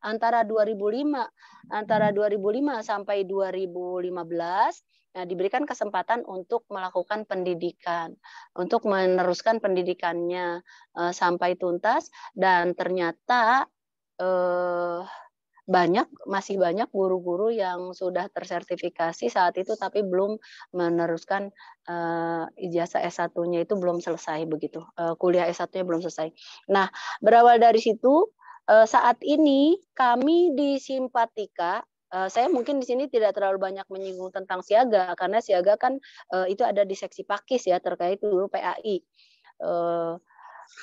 antara 2005 sampai 2015. Nah, diberikan kesempatan untuk melakukan pendidikan, untuk meneruskan pendidikannya sampai tuntas, dan ternyata masih banyak guru-guru yang sudah tersertifikasi saat itu tapi belum meneruskan ijazah S1-nya itu belum selesai begitu. Kuliah S1-nya belum selesai. Nah, berawal dari situ saat ini kami di Simpatika, saya mungkin di sini tidak terlalu banyak menyinggung tentang siaga karena siaga kan itu ada di seksi Pakis ya terkait dulu PAI.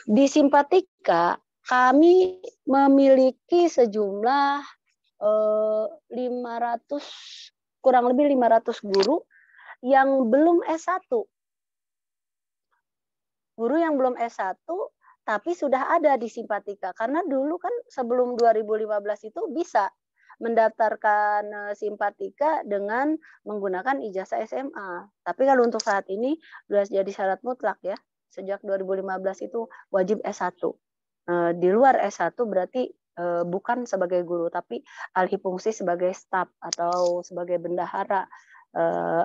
Di Simpatika kami memiliki sejumlah 500, kurang lebih 500 guru yang belum S1. Guru yang belum S1 tapi sudah ada di Simpatika. Karena dulu kan sebelum 2015 itu bisa mendaftarkan Simpatika dengan menggunakan ijazah SMA. Tapi kalau untuk saat ini sudah jadi syarat mutlak ya. Sejak 2015 itu wajib S1. Di luar S1 berarti bukan sebagai guru tapi alih fungsi sebagai staf atau sebagai bendahara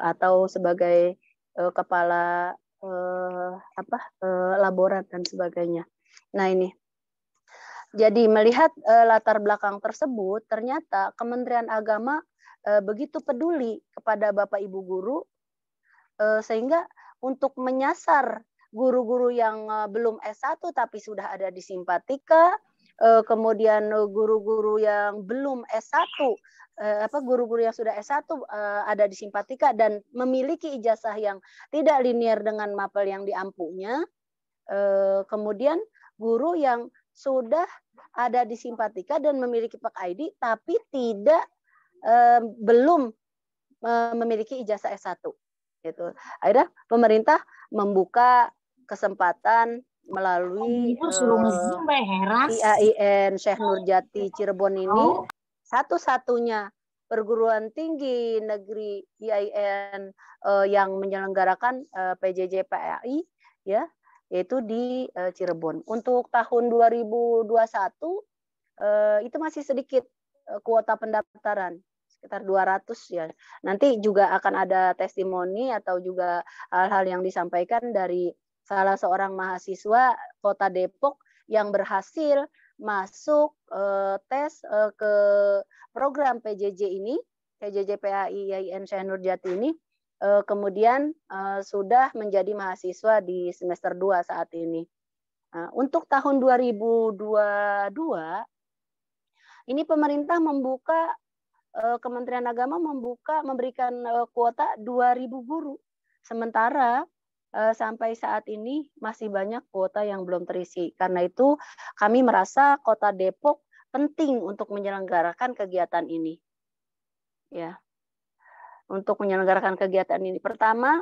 atau sebagai kepala laborat dan sebagainya. Nah, ini. Jadi melihat latar belakang tersebut, ternyata Kementerian Agama begitu peduli kepada Bapak Ibu guru sehingga untuk menyasar guru-guru yang belum S1 tapi sudah ada di Simpatika, kemudian guru-guru yang belum S1, guru-guru yang sudah S1 ada di Simpatika dan memiliki ijazah yang tidak linear dengan mapel yang diampunya, kemudian guru yang sudah ada di Simpatika dan memiliki Pak ID tapi belum memiliki ijazah S1. Gitu. Akhirnya pemerintah membuka kesempatan melalui IAIN Syekh Nurjati Cirebon ini, satu-satunya perguruan tinggi negeri IAIN yang menyelenggarakan PJJ PAI ya, yaitu di Cirebon. Untuk tahun 2021 itu masih sedikit kuota pendaftaran, sekitar 200 ya. Nanti juga akan ada testimoni atau juga hal-hal yang disampaikan dari salah seorang mahasiswa Kota Depok yang berhasil masuk tes ke program PJJ ini, PJJ PAI IAIN Syekh Nurjati ini, kemudian sudah menjadi mahasiswa di semester 2 saat ini. Untuk tahun 2022 ini pemerintah membuka, Kementerian Agama memberikan kuota 2.000 guru. Sementara sampai saat ini masih banyak kuota yang belum terisi. Karena itu kami merasa Kota Depok penting untuk menyelenggarakan kegiatan ini. Ya. Untuk menyelenggarakan kegiatan ini. Pertama,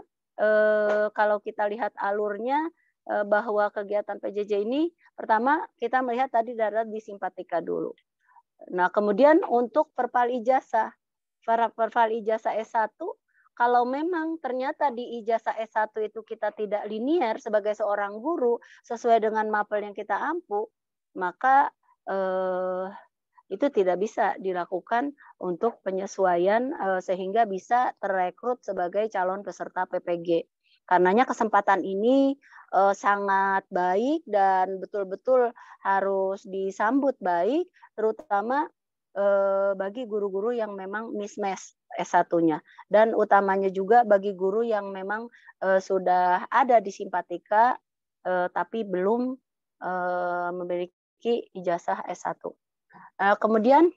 kalau kita lihat alurnya bahwa kegiatan PJJ ini, pertama kita melihat tadi di Simpatika dulu. Nah, kemudian untuk perpal ijazah S1, kalau memang ternyata di ijazah S1 itu kita tidak linear sebagai seorang guru sesuai dengan mapel yang kita ampu, maka itu tidak bisa dilakukan untuk penyesuaian sehingga bisa terrekrut sebagai calon peserta PPG. Karenanya kesempatan ini sangat baik dan betul-betul harus disambut baik, terutama bagi guru-guru yang memang mismatch S1-nya. Dan utamanya juga bagi guru yang memang sudah ada di Simpatika tapi belum memiliki ijazah S1. Kemudian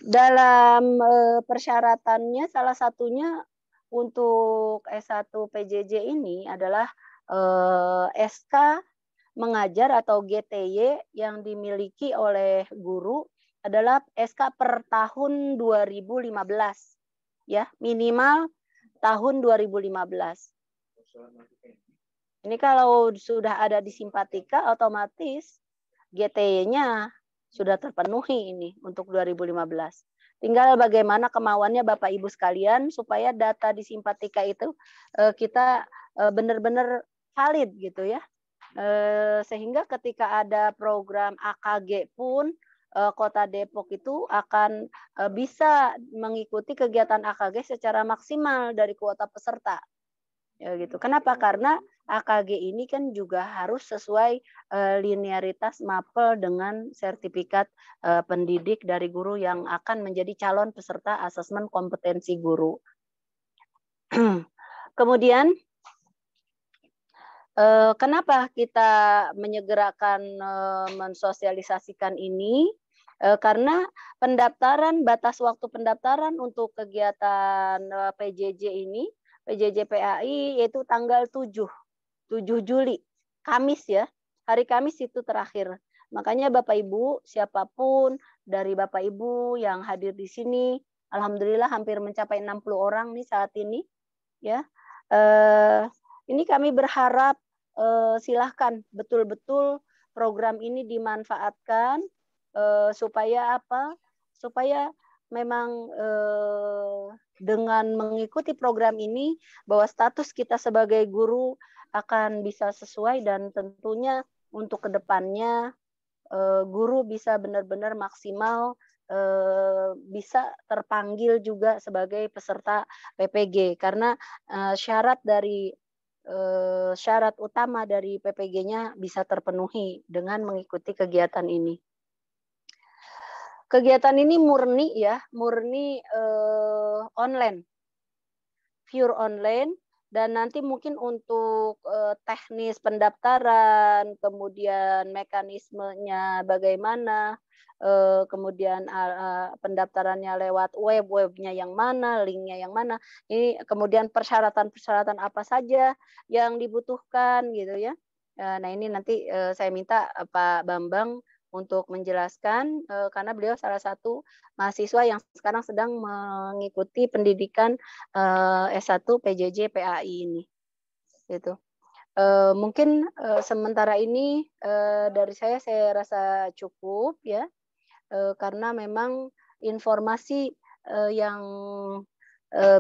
dalam persyaratannya salah satunya untuk S1 PJJ ini adalah SK mengajar atau GTY yang dimiliki oleh guru adalah SK per tahun 2015. Ya, minimal tahun 2015. Ini kalau sudah ada di Simpatika otomatis GTY-nya sudah terpenuhi ini untuk 2015. Tinggal bagaimana kemauannya Bapak Ibu sekalian supaya data di Simpatika itu kita benar-benar valid gitu ya. Sehingga ketika ada program AKG pun Kota Depok itu akan bisa mengikuti kegiatan AKG secara maksimal dari kuota peserta. Ya gitu. Kenapa? Karena AKG ini kan juga harus sesuai linearitas MAPEL dengan sertifikat pendidik dari guru yang akan menjadi calon peserta asesmen kompetensi guru. Kemudian kenapa kita menyegerakan mensosialisasikan ini? Karena pendaftaran, batas waktu pendaftaran untuk kegiatan PJJ ini, PJJ PAI, yaitu tanggal 7 Juli, Kamis ya, hari Kamis itu terakhir. Makanya Bapak Ibu, siapapun dari Bapak Ibu yang hadir di sini, alhamdulillah hampir mencapai 60 orang nih saat ini, ya. Ini kami berharap silahkan betul-betul program ini dimanfaatkan supaya apa? Supaya memang dengan mengikuti program ini bahwa status kita sebagai guru akan bisa sesuai dan tentunya untuk kedepannya guru bisa benar-benar maksimal bisa terpanggil juga sebagai peserta PPG karena syarat utama dari PPG-nya bisa terpenuhi dengan mengikuti kegiatan ini. Kegiatan ini murni online, pure online, dan nanti mungkin untuk teknis pendaftaran, kemudian mekanismenya bagaimana, kemudian pendaftarannya lewat webnya yang mana, linknya yang mana, ini kemudian persyaratan apa saja yang dibutuhkan gitu ya. Nah ini nanti saya minta Pak Bambang untuk menjelaskan karena beliau salah satu mahasiswa yang sekarang sedang mengikuti pendidikan S1 PJJ PAI ini. Gitu. Mungkin sementara ini dari saya rasa cukup ya. Karena memang informasi yang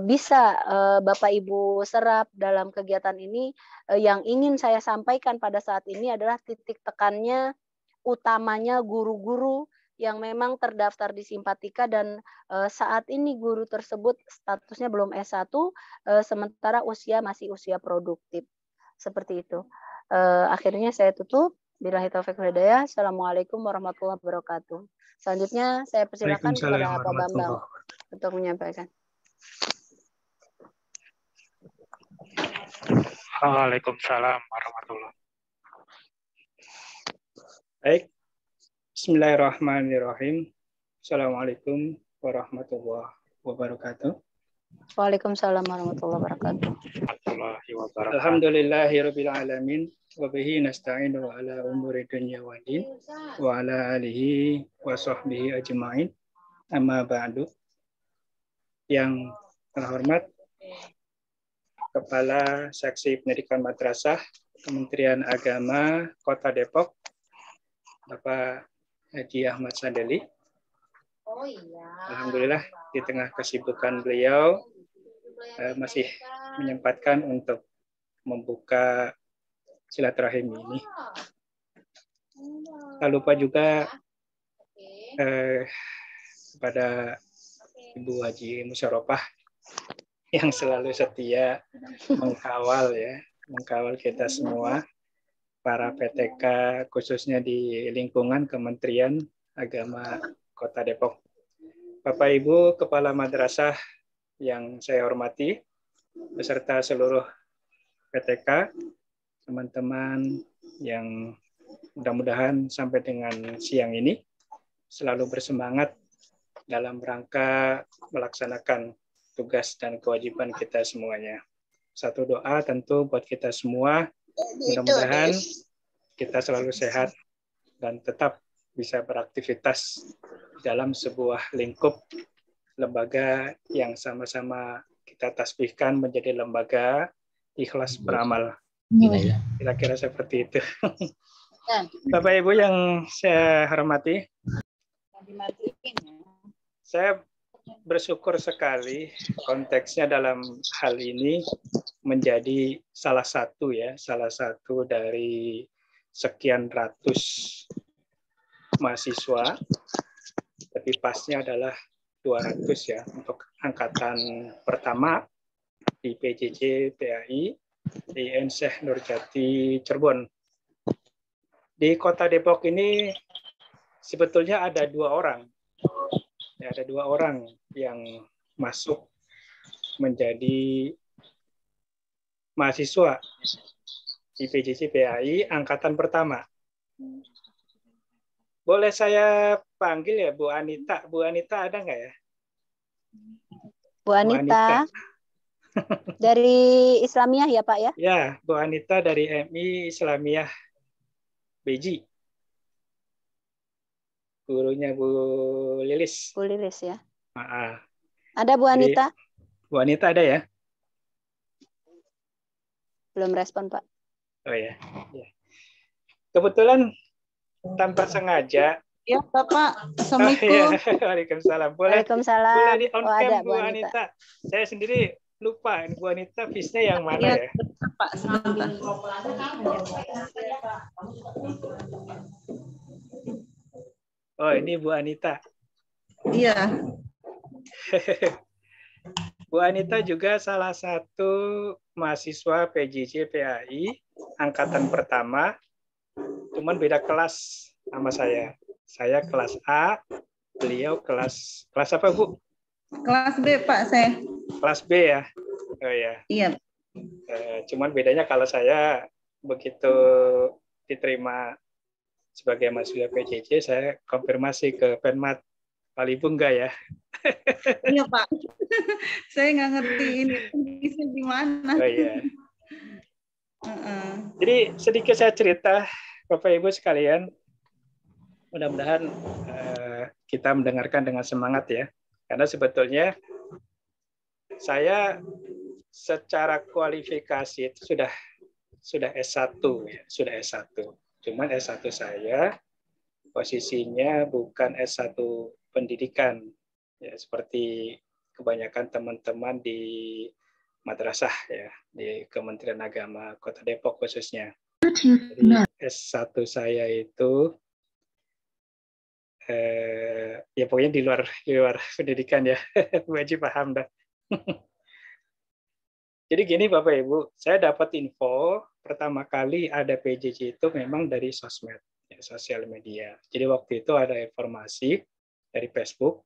bisa Bapak Ibu serap dalam kegiatan ini yang ingin saya sampaikan pada saat ini adalah titik tekannya utamanya guru-guru yang memang terdaftar di Simpatika dan saat ini guru tersebut statusnya belum S1 sementara masih usia produktif. Seperti itu. Akhirnya saya tutup. Billahi taufiq wal hidayah. Assalamualaikum warahmatullahi wabarakatuh. Selanjutnya saya persilakan kepada Pak Bambang untuk menyampaikan. Waalaikumsalam warahmatullahi. Baik, bismillahirrahmanirrahim. Assalamualaikum warahmatullahi wabarakatuh. Waalaikumsalam warahmatullahi wabarakatuh. Alhamdulillahirabbil alamin wa bihi nasta'inu ala umuri dunya wa din wa ala alihi wa sahbihi ajma'in. Amma ba'du. Yang terhormat Kepala Seksi Pendidikan Madrasah Kementerian Agama Kota Depok, Bapak Haji Ahmad Sadeli. Alhamdulillah di tengah kesibukan beliau masih menyempatkan untuk membuka silaturahim ini. Tak lupa juga kepada Ibu Haji Musyaropah yang selalu setia mengkawal kita semua, para PTK khususnya di lingkungan Kementerian Agama Kota Depok. Bapak Ibu Kepala Madrasah yang saya hormati, beserta seluruh PTK, teman-teman yang mudah-mudahan sampai dengan siang ini selalu bersemangat dalam rangka melaksanakan tugas dan kewajiban kita semuanya. Satu doa tentu buat kita semua, mudah-mudahan kita selalu sehat dan tetap bisa beraktivitas dalam sebuah lingkup lembaga yang sama-sama kita tasbihkan menjadi lembaga ikhlas beramal. Kira-kira seperti itu. Bapak Ibu yang saya hormati, saya bersyukur sekali konteksnya dalam hal ini menjadi salah satu dari sekian ratus mahasiswa, tapi pasnya adalah 200 ya untuk angkatan pertama di PJJ PAI di Syekh Nurjati Cirebon. Di Kota Depok ini sebetulnya ada 2 orang. Ya, ada 2 orang yang masuk menjadi mahasiswa di PJJ PAI angkatan pertama. Boleh saya panggil ya Bu Anita. Bu Anita ada nggak ya? Bu Anita. Dari Islamiyah ya Pak ya? Ya, Bu Anita dari MI Islamiyah Beji. Gurunya Bu Lilis. Bu Lilis ya. Ada Bu Anita? Bu Anita ada ya? Belum respon Pak. Oh ya. Kebetulan tanpa sengaja. Ya Bapak. Assalamualaikum. Waalaikumsalam. Boleh di on cam Bu Anita. Saya sendiri lupa Bu Anita face-nya yang mana ya? Pak, sebentar. Oh, ini Bu Anita. Iya. Bu Anita juga salah satu mahasiswa PJJ PAI angkatan pertama, cuman beda kelas sama saya. Saya kelas A, beliau kelas apa Bu? Kelas B Pak saya. Kelas B ya. Oh ya. Iya. Cuman bedanya kalau saya begitu diterima sebagai mahasiswa PJJ, saya konfirmasi ke Penmat Palibungga ya. Iya Pak. Saya nggak ngerti ini bisa gimana. Oh iya. Jadi sedikit saya cerita Bapak Ibu sekalian. Mudah-mudahan kita mendengarkan dengan semangat ya. Karena sebetulnya saya secara kualifikasi itu sudah S1 ya, sudah S1. Cuman S1 saya posisinya bukan S1 pendidikan ya, seperti kebanyakan teman-teman di madrasah ya, di Kementerian Agama Kota Depok khususnya. Jadi S1 saya itu ya pokoknya di luar pendidikan ya. Wajib paham dah. Jadi gini Bapak Ibu, saya dapat info pertama kali ada PJJ itu memang dari sosmed, ya, sosial media. Jadi waktu itu ada informasi dari Facebook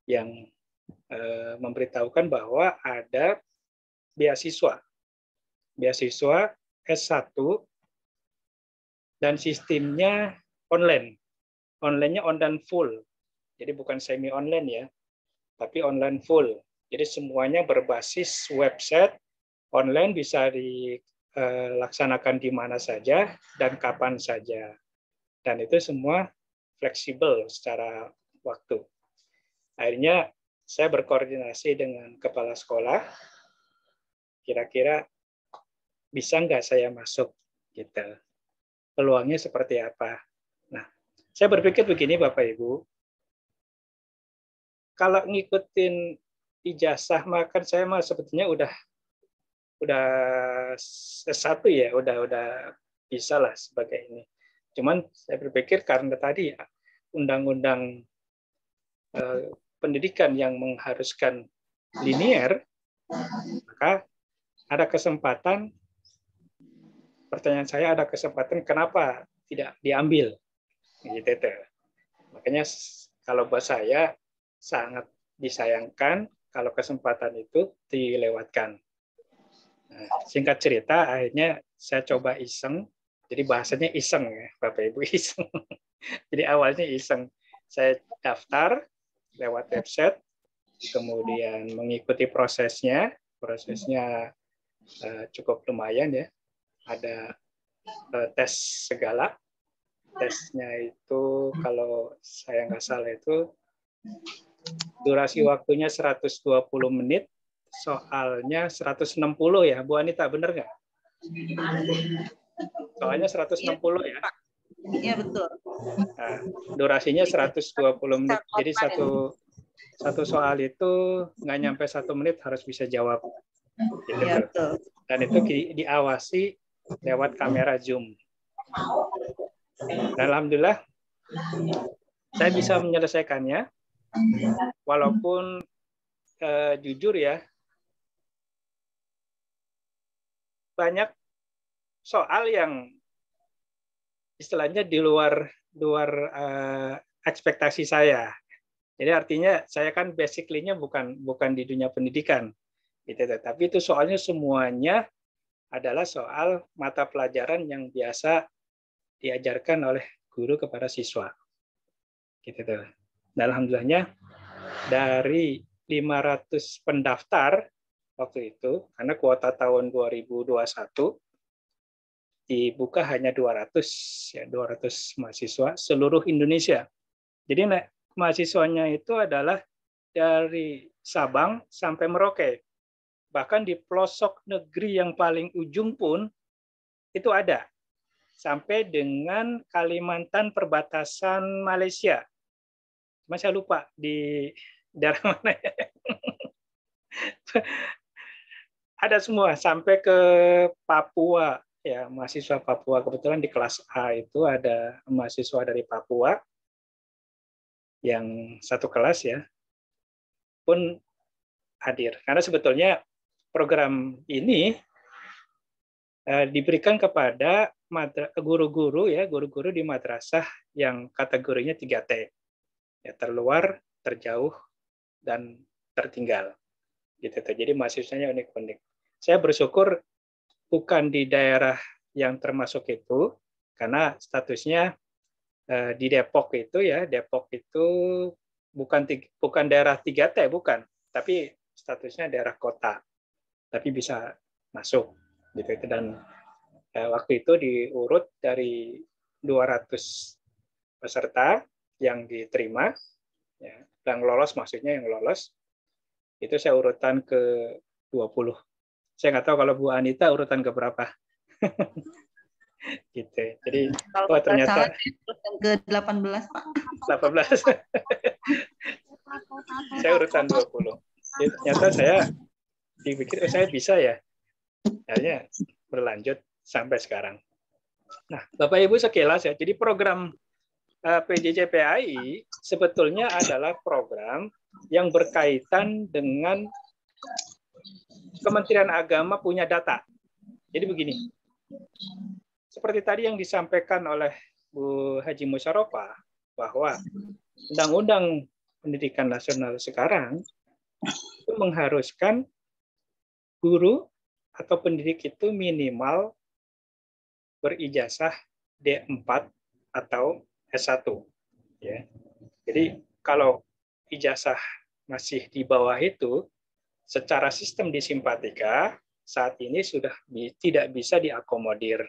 yang memberitahukan bahwa ada beasiswa S1 dan sistemnya online. Online-nya online full. Jadi bukan semi online ya, tapi online full. Jadi semuanya berbasis website online, bisa dilaksanakan di mana saja dan kapan saja. Dan itu semua fleksibel secara waktu. Akhirnya saya berkoordinasi dengan kepala sekolah, kira-kira bisa nggak saya masuk, gitu. Peluangnya seperti apa? Nah, saya berpikir begini Bapak Ibu, kalau ngikutin ijazah makan saya mah sebetulnya udah S1 ya, udah bisa lah sebagai ini. Cuman saya berpikir karena tadi undang-undang pendidikan yang mengharuskan linier, maka ada kesempatan. Pertanyaan saya, ada kesempatan kenapa tidak diambil? Gitu. Makanya kalau buat saya sangat disayangkan kalau kesempatan itu dilewatkan. Nah, singkat cerita, akhirnya saya coba iseng. Jadi bahasanya iseng ya, Bapak Ibu, iseng. Jadi awalnya iseng. Saya daftar lewat website, kemudian mengikuti prosesnya. Prosesnya cukup lumayan ya. Ada tes segala. Tesnya itu kalau saya nggak salah itu durasi waktunya 120 menit. Soalnya 160 ya, Bu Anita, benar nggak? Soalnya 160 ya? Iya, betul. Nah, durasinya 120 menit. Jadi satu soal itu nggak nyampe 1 menit harus bisa jawab. Gitu. Iya, betul. Dan itu diawasi lewat kamera Zoom. Dan alhamdulillah saya bisa menyelesaikannya, walaupun jujur ya, banyak soal yang istilahnya di luar ekspektasi saya. Jadi artinya saya kan basically-nya bukan di dunia pendidikan, gitu. Tapi itu soalnya semuanya adalah soal mata pelajaran yang biasa diajarkan oleh guru kepada siswa, gitu. Dan alhamdulillahnya dari 500 pendaftar waktu itu, karena kuota tahun 2021 dibuka hanya 200 mahasiswa seluruh Indonesia. Jadi mahasiswanya itu adalah dari Sabang sampai Merauke. Bahkan di pelosok negeri yang paling ujung pun itu ada. Sampai dengan Kalimantan perbatasan Malaysia. Cuma saya lupa di daerah mana. Ada semua sampai ke Papua. Ya, mahasiswa Papua. Kebetulan di kelas A itu ada mahasiswa dari Papua yang satu kelas ya pun hadir, karena sebetulnya program ini diberikan kepada guru-guru di madrasah yang kategorinya 3T, ya, terluar, terjauh, dan tertinggal, gitu. Jadi mahasiswanya unik-unik. Saya bersyukur bukan di daerah yang termasuk itu, karena statusnya di Depok itu bukan daerah 3T, bukan, tapi statusnya daerah kota, tapi bisa masuk, gitu. Dan waktu itu diurut dari 200 peserta yang diterima, ya, yang lolos, maksudnya yang lolos itu saya urutan ke 20. Saya nggak tahu kalau Bu Anita urutan ke berapa. Gitu. Jadi Kalau ternyata ke 18, Pak. 18. Saya urutan 20. Jadi ternyata saya dipikir saya bisa ya. Akhirnya berlanjut sampai sekarang. Nah, Bapak Ibu sekilas ya. Jadi program PJJ PAI sebetulnya adalah program yang berkaitan dengan Kementerian Agama punya data. Jadi begini. Seperti tadi yang disampaikan oleh Bu Haji Musyarofa, bahwa Undang-Undang Pendidikan Nasional sekarang itu mengharuskan guru atau pendidik itu minimal berijazah D4 atau S1. Ya. Jadi kalau ijazah masih di bawah itu, secara sistem di Simpatika saat ini sudah tidak bisa diakomodir.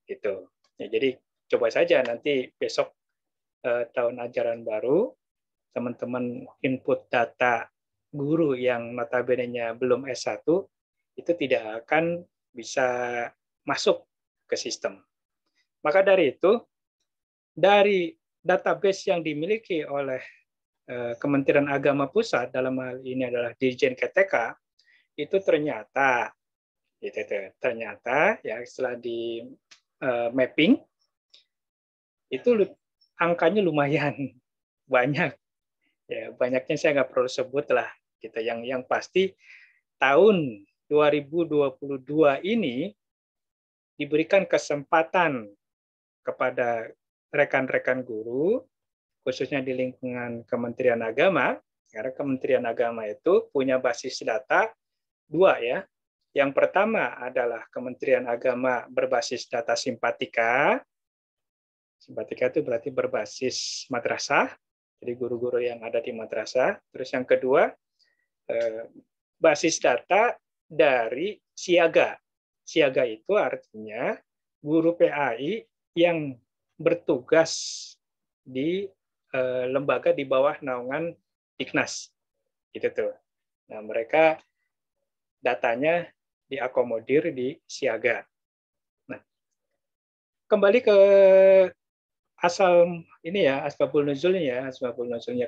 Gitu. Ya, jadi coba saja nanti besok tahun ajaran baru, teman-teman input data guru yang notabene-nya belum S1 itu tidak akan bisa masuk ke sistem. Maka dari itu, dari database yang dimiliki oleh Kementerian Agama Pusat, dalam hal ini adalah Dirjen KTK, itu ternyata ya setelah di mapping itu angkanya lumayan banyak. Ya, banyaknya saya nggak perlu sebut lah. Gitu. Yang pasti tahun 2022 ini diberikan kesempatan kepada rekan-rekan guru, khususnya di lingkungan Kementerian Agama, karena Kementerian Agama itu punya basis data 2 ya. Yang pertama adalah Kementerian Agama berbasis data Simpatika. Simpatika itu berarti berbasis madrasah, jadi guru-guru yang ada di madrasah. Terus yang kedua, basis data dari Siaga. Siaga itu artinya guru PAI yang bertugas di lembaga di bawah naungan Diknas. Gitu tuh. Nah, mereka datanya diakomodir di Siaga. Nah, kembali ke asal ini ya, asbabul nuzulnya.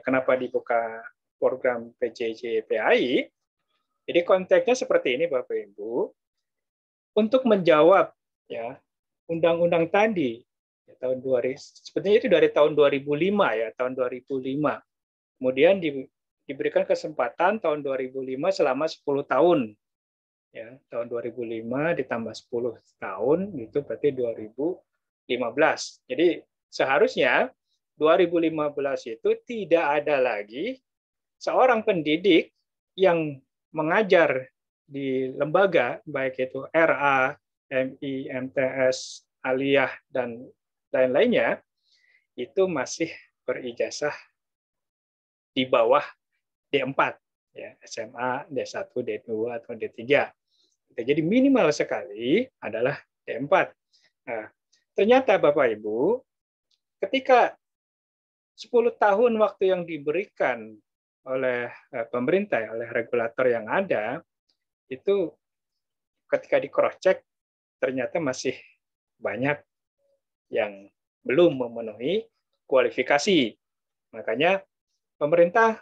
Kenapa dibuka program PJJ PAI? Jadi konteksnya seperti ini, Bapak Ibu. Untuk menjawab ya undang-undang tadi, tahun 2000, sebenarnya itu dari tahun 2005 ya, tahun 2005. Kemudian diberikan kesempatan tahun 2005 selama 10 tahun. Ya, tahun 2005 ditambah 10 tahun itu berarti 2015. Jadi seharusnya 2015 itu tidak ada lagi seorang pendidik yang mengajar di lembaga, baik itu RA, MI, MTS, Aliyah, dan lain-lainnya, itu masih berijazah di bawah D4, ya, SMA, D1, D2, atau D3. Jadi minimal sekali adalah D4. Nah, ternyata Bapak Ibu, ketika 10 tahun waktu yang diberikan oleh pemerintah, oleh regulator yang ada, itu ketika di cross check ternyata masih banyak yang belum memenuhi kualifikasi. Makanya pemerintah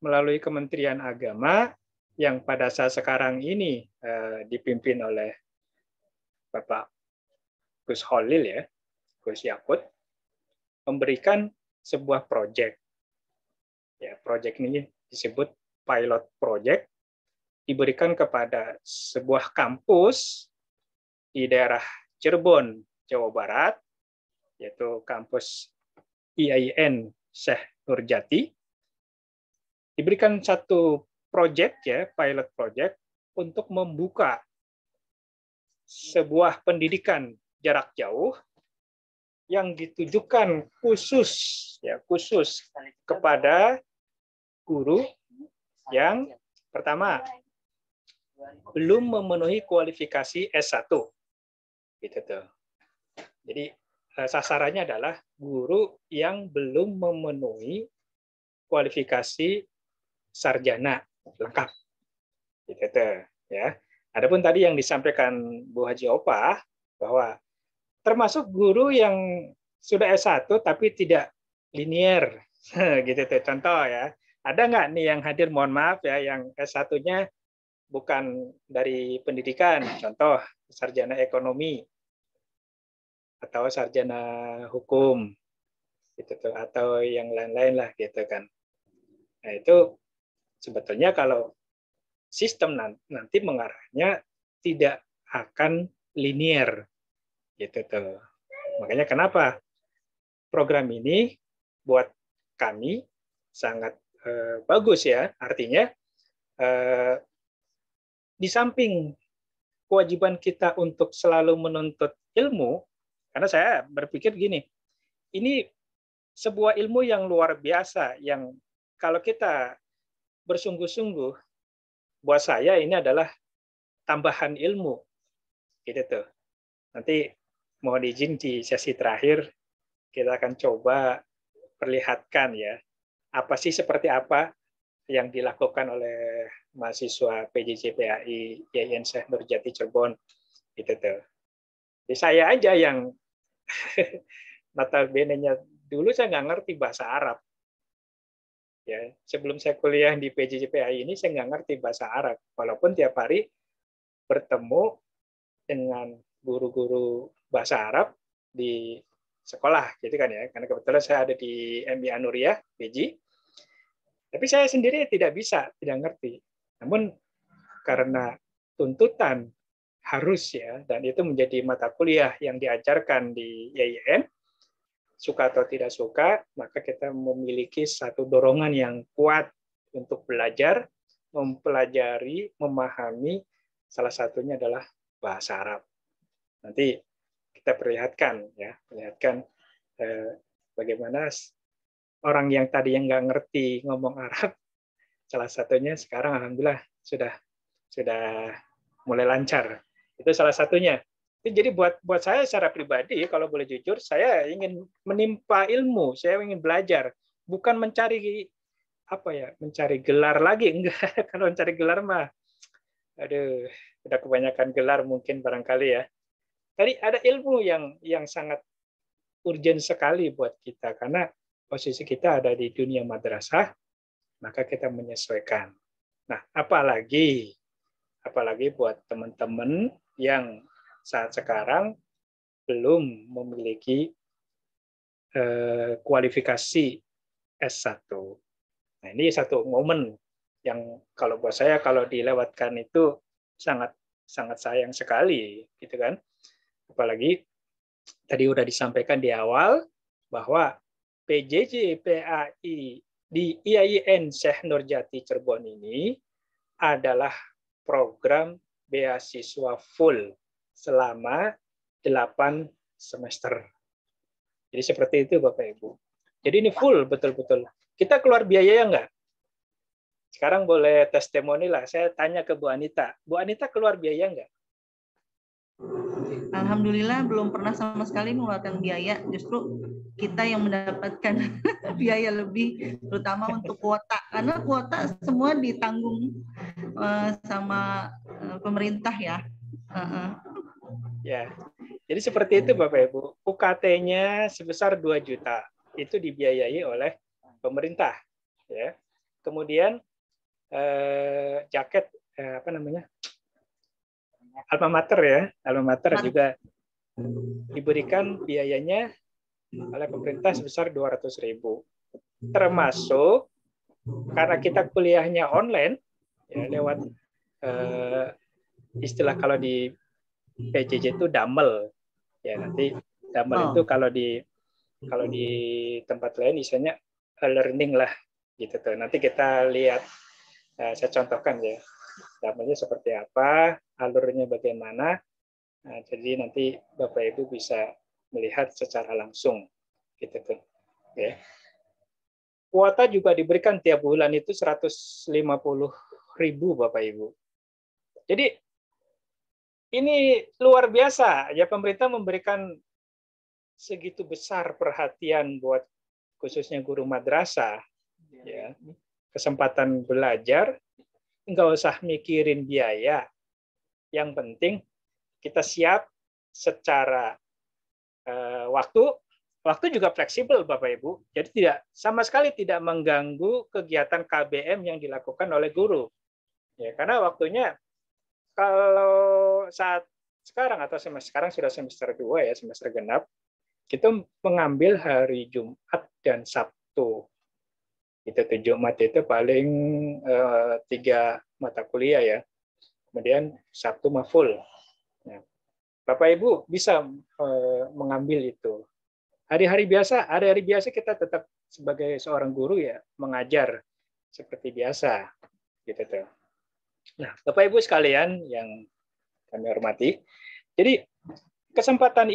melalui Kementerian Agama yang pada saat sekarang ini dipimpin oleh Bapak Gus Holil, ya, Gus Yakut, memberikan sebuah proyek. Ya, proyek ini disebut pilot project, diberikan kepada sebuah kampus di daerah Cirebon, Jawa Barat, yaitu kampus IAIN Syekh Nurjati. Diberikan satu proyek, ya, pilot project, untuk membuka sebuah pendidikan jarak jauh yang ditujukan khusus, ya, khusus kepada guru yang pertama belum memenuhi kualifikasi S1. Gitu tuh. Jadi sasarannya adalah guru yang belum memenuhi kualifikasi sarjana lengkap. Gitu tuh, ya. Adapun tadi yang disampaikan Bu Haji Opah bahwa termasuk guru yang sudah S1 tapi tidak linier. Gitu tuh, contoh ya. Ada nggak nih yang hadir, mohon maaf ya, yang S1-nya bukan dari pendidikan, contoh sarjana ekonomi atau sarjana hukum, gitu tuh, atau yang lain-lain lah, gitu kan. Nah, itu sebetulnya kalau sistem nanti mengarahnya tidak akan linier, gitu tuh. Makanya kenapa program ini buat kami sangat bagus, ya. Artinya di samping kewajiban kita untuk selalu menuntut ilmu, karena saya berpikir gini, ini sebuah ilmu yang luar biasa, yang kalau kita bersungguh-sungguh, buat saya ini adalah tambahan ilmu, gitu tuh. Nanti mohon izin di sesi terakhir kita akan coba perlihatkan, ya, apa sih, seperti apa yang dilakukan oleh mahasiswa PJJ-PAI IAIN Syekh Nurjati Cirebon, gitu tuh. Jadi saya aja yang notabene-nya dulu saya nggak ngerti bahasa Arab. Ya, sebelum saya kuliah di PJJ-PAI ini saya nggak ngerti bahasa Arab, walaupun tiap hari bertemu dengan guru-guru bahasa Arab di sekolah, gitu kan, ya. Karena kebetulan saya ada di MI Anuriyah, PJ. Tapi saya sendiri tidak bisa, tidak ngerti. Namun karena tuntutan harus, ya, dan itu menjadi mata kuliah yang diajarkan di IAIN, suka atau tidak suka, maka kita memiliki satu dorongan yang kuat untuk belajar, mempelajari, memahami, salah satunya adalah bahasa Arab. Nanti kita perlihatkan, ya, bagaimana orang yang tadi yang nggak ngerti ngomong Arab, salah satunya sekarang alhamdulillah sudah mulai lancar. Itu salah satunya. Jadi buat saya secara pribadi, kalau boleh jujur, saya ingin menimpa ilmu, saya ingin belajar, bukan mencari mencari gelar lagi, enggak. Kalau mencari gelar mah, aduh, udah kebanyakan gelar mungkin barangkali, ya. Tadi ada ilmu yang sangat urgent sekali buat kita, karena posisi kita ada di dunia madrasah, maka kita menyesuaikan. Nah, apalagi buat teman-teman yang saat sekarang belum memiliki kualifikasi S1. Nah, ini satu momen yang kalau buat saya kalau dilewatkan itu sangat sangat sayang sekali, gitu kan? Apalagi tadi udah disampaikan di awal bahwa PJJ PAI di IAIN Syekh Nurjati Cirebon ini adalah program beasiswa full selama 8 semester. Jadi seperti itu Bapak Ibu. Jadi ini full betul-betul. Kita keluar biaya ya enggak? Sekarang boleh testimoni lah. Saya tanya ke Bu Anita. Bu Anita keluar biaya enggak? Alhamdulillah belum pernah sama sekali mengeluarkan biaya. Justru kita yang mendapatkan biaya lebih, terutama untuk kuota. Karena kuota semua ditanggung sama pemerintah ya. Ya, jadi seperti itu Bapak Ibu. UKT-nya sebesar 2 juta. Itu dibiayai oleh pemerintah. Ya. Kemudian jaket apa namanya? Alma Mater ya. Alma Mater juga diberikan biayanya oleh pemerintah sebesar 200.000. Termasuk karena kita kuliahnya online ya, lewat istilah kalau di PJJ itu damel ya, nanti damel itu kalau di tempat lain misalnya learning lah gitu tuh. Nanti kita lihat, saya contohkan ya damelnya seperti apa, alurnya bagaimana. Nah, jadi nanti Bapak Ibu bisa melihat secara langsung gitu tuh ya. Kuota juga diberikan tiap bulan itu 150.000 Bapak Ibu. Jadi ini luar biasa ya, pemerintah memberikan segitu besar perhatian buat khususnya guru madrasah ya. Kesempatan belajar, nggak usah mikirin biaya. Yang penting kita siap secara waktu juga fleksibel Bapak Ibu. Jadi sama sekali tidak mengganggu kegiatan KBM yang dilakukan oleh guru. Ya, karena waktunya kalau saat sekarang atau sekarang sudah semester 2 ya, semester genap, kita mengambil hari Jumat dan Sabtu. Itu Jumat itu paling 3 mata kuliah ya. Kemudian Sabtu mah full. Nah, Bapak Ibu bisa mengambil itu. Hari-hari biasa kita tetap sebagai seorang guru ya mengajar seperti biasa gitu tuh. Nah, Bapak Ibu sekalian yang kami hormati, jadi kesempatan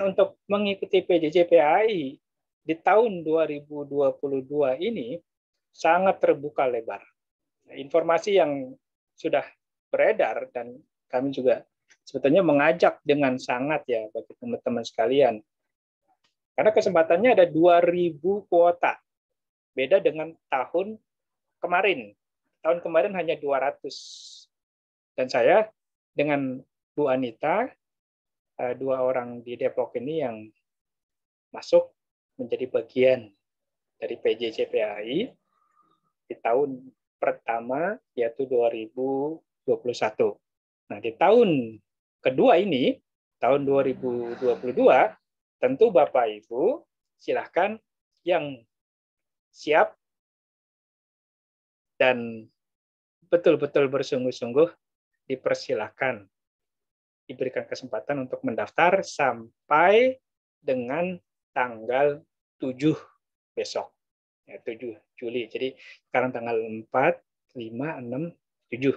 untuk mengikuti PJJ PAI di tahun 2022 ini sangat terbuka lebar. Informasi yang sudah beredar dan kami juga sebetulnya mengajak dengan sangat ya bagi teman-teman sekalian. Karena kesempatannya ada 2.000 kuota. Beda dengan tahun kemarin. Tahun kemarin hanya 200. Dan saya dengan Bu Anita, 2 orang di Depok ini yang masuk menjadi bagian dari PJJ PAI di tahun pertama yaitu 2021. Nah, di tahun kedua ini, tahun 2022, tentu Bapak Ibu silahkan yang siap dan betul-betul bersungguh-sungguh dipersilahkan diberikan kesempatan untuk mendaftar sampai dengan tanggal 7 besok. Ya, 7 Juli. Jadi sekarang tanggal 4, 5, 6, 7.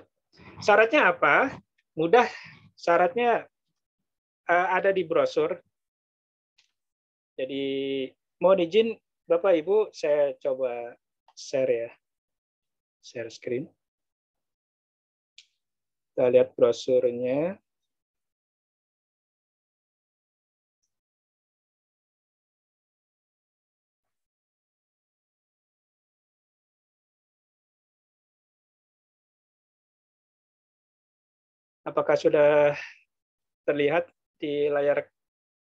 Syaratnya apa? Mudah, syaratnya ada di brosur. Jadi mohon izin Bapak Ibu, saya coba share ya. Share screen. Kita lihat brosurnya. Apakah sudah terlihat di layar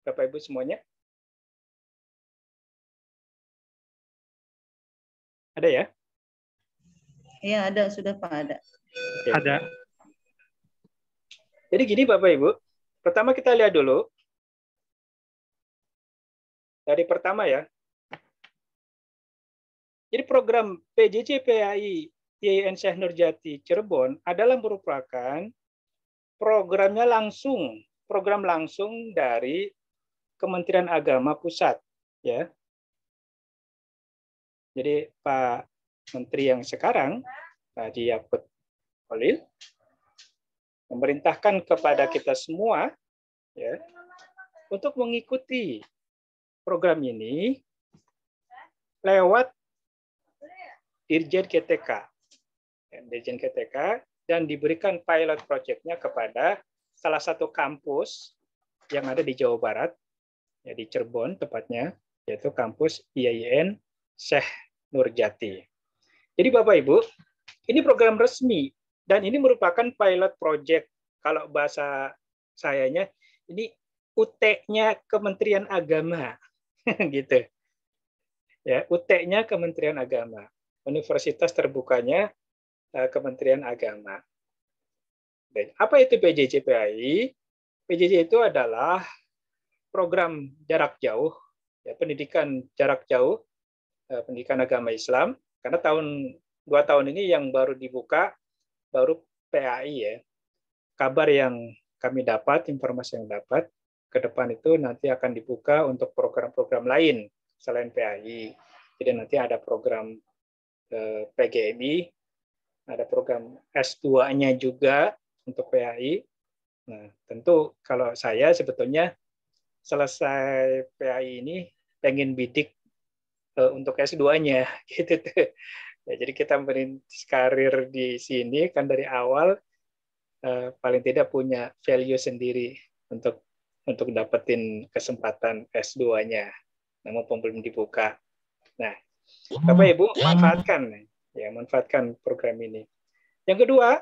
Bapak Ibu semuanya? Ada ya? Iya, ada, sudah Pak, ada. Oke. Ada. Jadi gini Bapak Ibu, pertama kita lihat dulu Dari pertama ya. Jadi program PJJ PAI YIN Syekh Nurjati Cirebon adalah merupakan program langsung dari Kementerian Agama Pusat, ya. Jadi Pak Menteri yang sekarang, Pak Haji Yakut Khalil, memerintahkan kepada kita semua, ya, untuk mengikuti program ini lewat Dirjen KTK, dan diberikan pilot project-nya kepada salah satu kampus yang ada di Jawa Barat, ya di Cirebon tepatnya, yaitu kampus YIN Syekh Nurjati. Jadi Bapak Ibu, ini program resmi dan ini merupakan pilot project. Kalau bahasa sayanya, ini UT-nya Kementerian Agama, gitu. Ya, UT-nya Kementerian Agama. Universitas terbukanya Kementerian Agama. Dan apa itu PJJ PAI? PJJ itu adalah program jarak jauh, ya, pendidikan jarak jauh, pendidikan agama Islam. Karena 2 tahun ini yang baru dibuka, baru PAI ya. Kabar yang kami dapat, informasi yang dapat, ke depan itu nanti akan dibuka untuk program-program lain selain PAI. Jadi nanti ada program PGMI, ada program S2-nya juga untuk PAI. Nah, tentu kalau saya sebetulnya selesai PAI ini pengen bidik untuk S2-nya, gitu tuh. Ya, jadi kita merintis karir di sini kan dari awal paling tidak punya value sendiri untuk dapetin kesempatan S2-nya, namun belum dibuka. Nah, Bapak Ibu manfaatkan program ini. Yang kedua,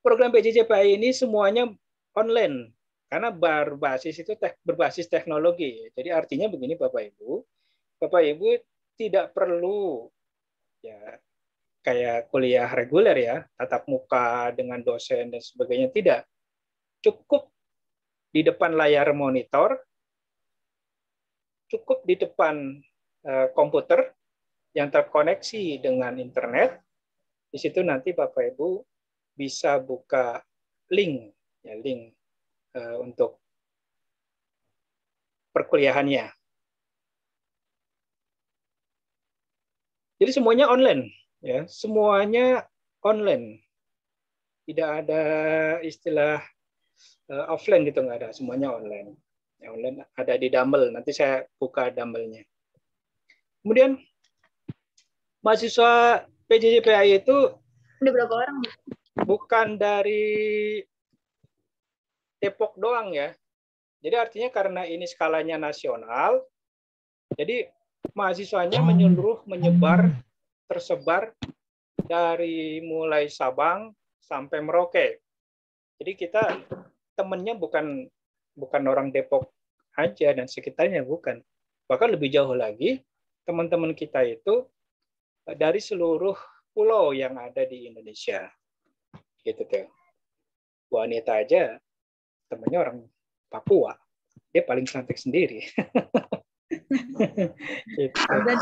program PJJ PAI ini semuanya online karena berbasis teknologi. Jadi artinya begini Bapak Ibu tidak perlu ya kayak kuliah reguler ya, tatap muka dengan dosen dan sebagainya, tidak. Cukup di depan layar monitor, cukup di depan komputer yang terkoneksi dengan internet. Di situ nanti Bapak Ibu bisa buka link untuk perkuliahannya. Jadi semuanya online, ya, semuanya online. Tidak ada istilah offline gitu, nggak ada, semuanya online. Yang online ada di Dumble, nanti saya buka Dumble-nya. Kemudian mahasiswa PJJ PAI itu udah berapa orang? Bukan dari Depok doang ya. Jadi artinya karena ini skalanya nasional, jadi mahasiswanya tersebar dari mulai Sabang sampai Merauke. Jadi kita temennya bukan orang Depok aja dan sekitarnya, bukan. Bahkan lebih jauh lagi, teman-teman kita itu dari seluruh pulau yang ada di Indonesia. Gitu tuh. Bu Anita aja temannya orang Papua. Dia paling cantik sendiri. Gitu. Ada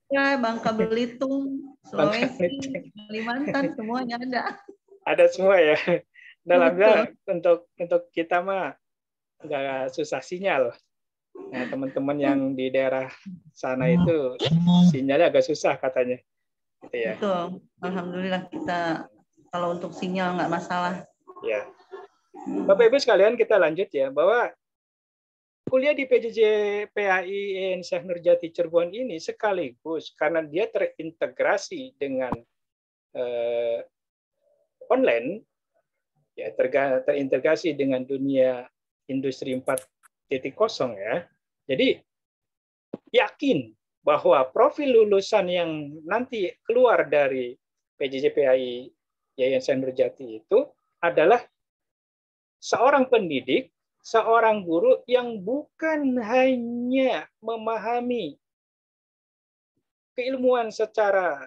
dari Bangka Belitung, Sulawesi, Kalimantan, semuanya ada. Ada semua ya. Dalamnya untuk kita mah nggak susah sinyal. Nah, teman-teman yang di daerah sana itu sinyalnya agak susah katanya. Gitu ya. Betul. Alhamdulillah kita kalau untuk sinyal nggak masalah. Ya. Bapak Ibu sekalian, kita lanjut ya, bahwa kuliah di PJJ PAI YIN Syekh Nurjati Cirebon ini sekaligus karena dia terintegrasi dengan online, ya, terintegrasi dengan dunia industri 4.0 ya. Jadi yakin bahwa profil lulusan yang nanti keluar dari PJJ PAI YIN Syekh Nurjati itu adalah seorang pendidik, seorang guru yang bukan hanya memahami keilmuan secara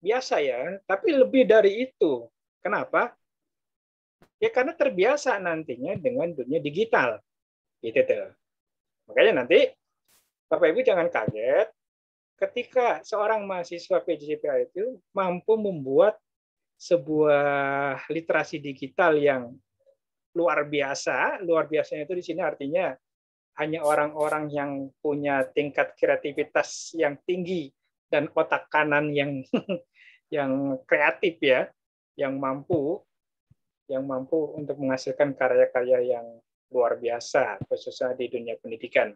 biasa ya, tapi lebih dari itu. Kenapa? Ya karena terbiasa nantinya dengan dunia digital. Gitu tuh. Makanya nanti Bapak Ibu jangan kaget ketika seorang mahasiswa PJJPA itu mampu membuat sebuah literasi digital yang luar biasa. Luar biasanya itu di sini artinya hanya orang-orang yang punya tingkat kreativitas yang tinggi dan otak kanan yang yang kreatif ya, yang mampu untuk menghasilkan karya-karya yang luar biasa, khususnya di dunia pendidikan.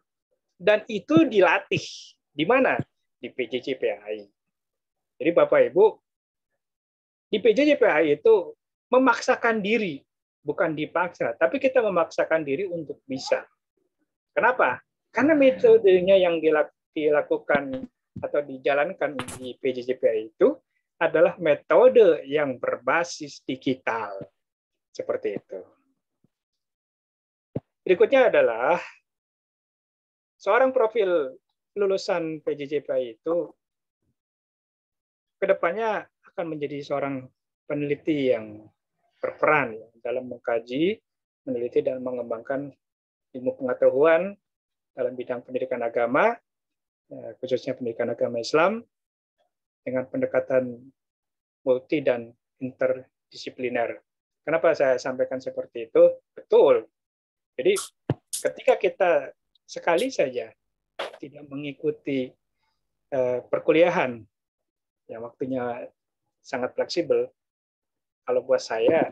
Dan itu dilatih di mana? Di PJJPAI. Jadi Bapak Ibu, di PJJPAI itu memaksakan diri, bukan dipaksa, tapi kita memaksakan diri untuk bisa. Kenapa? Karena metodenya yang dilakukan atau dijalankan di PJJPAI itu adalah metode yang berbasis digital. Seperti itu. Berikutnya adalah seorang profil lulusan PJJPAI itu kedepannya akan menjadi seorang peneliti yang berperan dalam mengkaji, meneliti dan mengembangkan ilmu pengetahuan dalam bidang pendidikan agama, khususnya pendidikan agama Islam, dengan pendekatan multi dan interdisipliner. Kenapa saya sampaikan seperti itu? Betul. Jadi ketika kita sekali saja tidak mengikuti perkuliahan, yang waktunya sangat fleksibel, kalau buat saya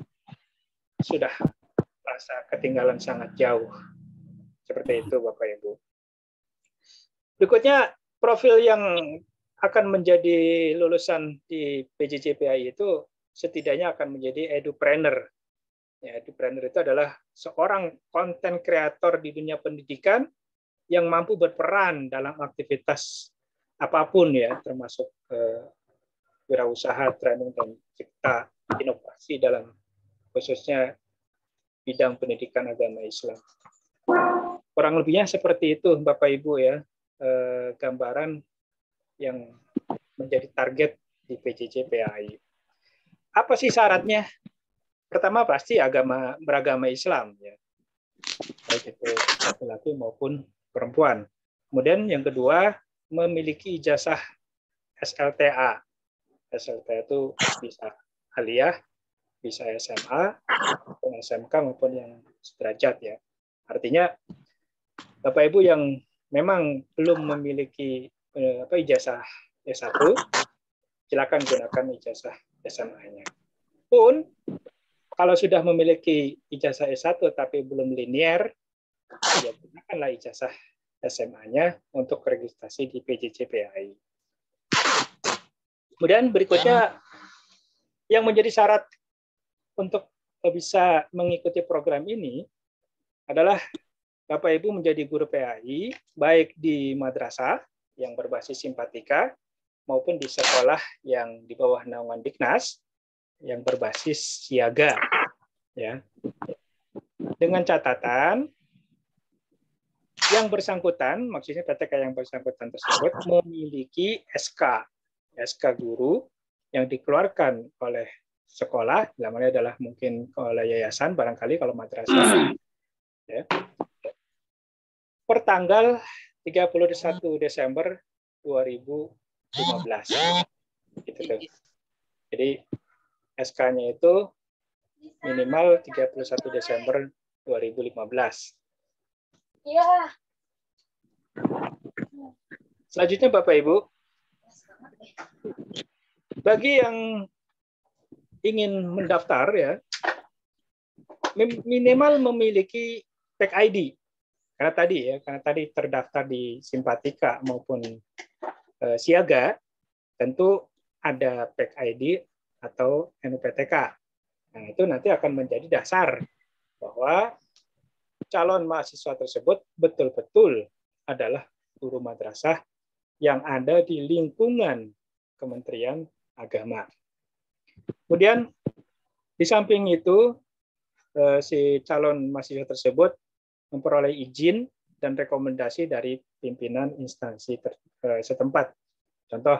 sudah merasa ketinggalan sangat jauh. Seperti itu Bapak Ibu. Berikutnya, profil yang akan menjadi lulusan di PJJPAI itu setidaknya akan menjadi edupreneur. Ya, edupreneur itu adalah seorang konten kreator di dunia pendidikan yang mampu berperan dalam aktivitas apapun ya, termasuk wirausaha, training dan cipta inovasi dalam khususnya bidang pendidikan agama Islam. Kurang lebihnya seperti itu Bapak Ibu ya, gambaran yang menjadi target di PJJPAI. Apa sih syaratnya? Pertama pasti beragama Islam ya, baik itu laki-laki maupun perempuan. Kemudian yang kedua memiliki ijazah SLTA. SLTA itu bisa aliyah, bisa SMA, maupun SMK maupun yang sederajat ya. Artinya Bapak Ibu yang memang belum memiliki ijazah S1, silakan gunakan ijazah SMA-nya. Pun kalau sudah memiliki ijazah S1 tapi belum linear, ya gunakanlah ijazah SMA-nya untuk registrasi di PJJPAI. Kemudian berikutnya yang menjadi syarat untuk bisa mengikuti program ini adalah Bapak Ibu menjadi guru PAI baik di madrasah yang berbasis simpatika maupun di sekolah yang di bawah naungan Diknas yang berbasis siaga ya. Dengan catatan yang bersangkutan, maksudnya PTK yang bersangkutan tersebut memiliki SK guru yang dikeluarkan oleh sekolah, namanya adalah mungkin oleh yayasan barangkali kalau madrasah ya. Per tanggal 31 Desember 2015. Gitu tuh. Jadi SK-nya itu minimal 31 Desember 2015. Iya. Selanjutnya Bapak Ibu, bagi yang ingin mendaftar ya, minimal memiliki tag ID. Karena tadi terdaftar di simpatika maupun siaga, tentu ada PEK ID atau NUPTK. Nah, itu nanti akan menjadi dasar bahwa calon mahasiswa tersebut betul-betul adalah guru madrasah yang ada di lingkungan Kementerian Agama. Kemudian di samping itu si calon mahasiswa tersebut memperoleh izin dan rekomendasi dari pimpinan instansi setempat. Contoh,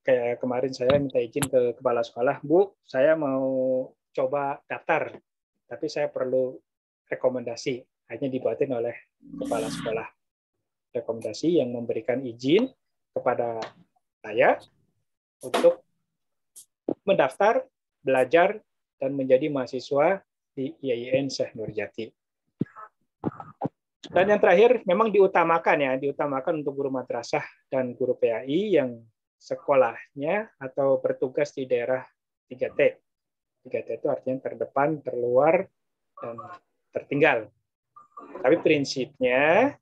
kayak kemarin saya minta izin ke kepala sekolah, Bu, saya mau coba daftar, tapi saya perlu rekomendasi. hanya dibuatin oleh kepala sekolah. Rekomendasi yang memberikan izin kepada saya untuk mendaftar, belajar, dan menjadi mahasiswa di IAIN Syekh Nurjati. Dan yang terakhir, memang diutamakan untuk guru madrasah dan guru PAI yang sekolahnya atau bertugas di daerah 3T. 3T itu artinya terdepan, terluar, dan tertinggal. Tapi prinsipnya,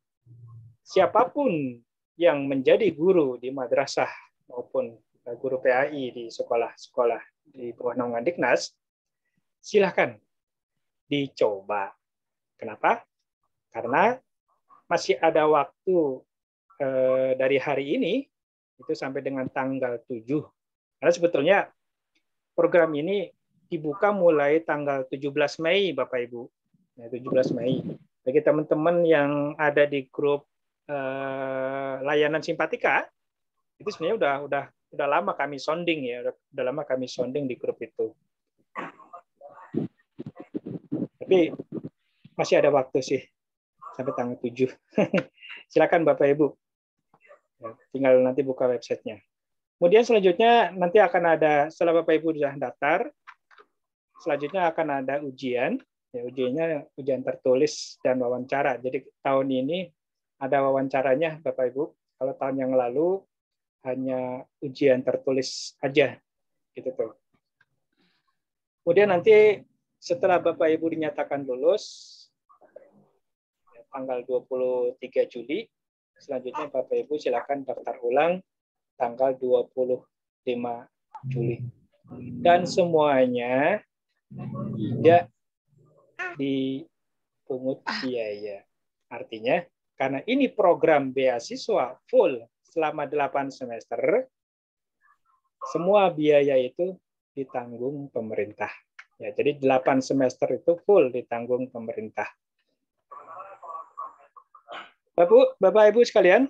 siapapun yang menjadi guru di madrasah maupun guru PAI di sekolah-sekolah di bawah naungan Diknas, silahkan dicoba. Kenapa? Karena masih ada waktu dari hari ini itu sampai dengan tanggal 7. Karena sebetulnya program ini dibuka mulai tanggal 17 Mei, Bapak Ibu. Ya, 17 Mei. Bagi teman-teman yang ada di grup layanan Simpatika, itu sebenarnya udah lama kami sounding ya, udah lama kami sounding di grup itu. Tapi masih ada waktu sih sampai tanggal 7. Silakan Bapak Ibu. Ya, tinggal nanti buka websitenya. Kemudian selanjutnya nanti akan ada, setelah Bapak Ibu sudah daftar, selanjutnya akan ada ujian. Ya, ujiannya ujian tertulis dan wawancara. Jadi tahun ini ada wawancaranya Bapak Ibu. Kalau tahun yang lalu hanya ujian tertulis aja gitu tuh. Kemudian nanti setelah Bapak Ibu dinyatakan lulus tanggal 23 Juli, selanjutnya Bapak Ibu silakan daftar ulang tanggal 25 Juli. Dan semuanya tidak dipungut biaya. Artinya karena ini program beasiswa full selama 8 semester, semua biaya itu ditanggung pemerintah. Ya, jadi 8 semester itu full ditanggung pemerintah. Bapak Ibu sekalian,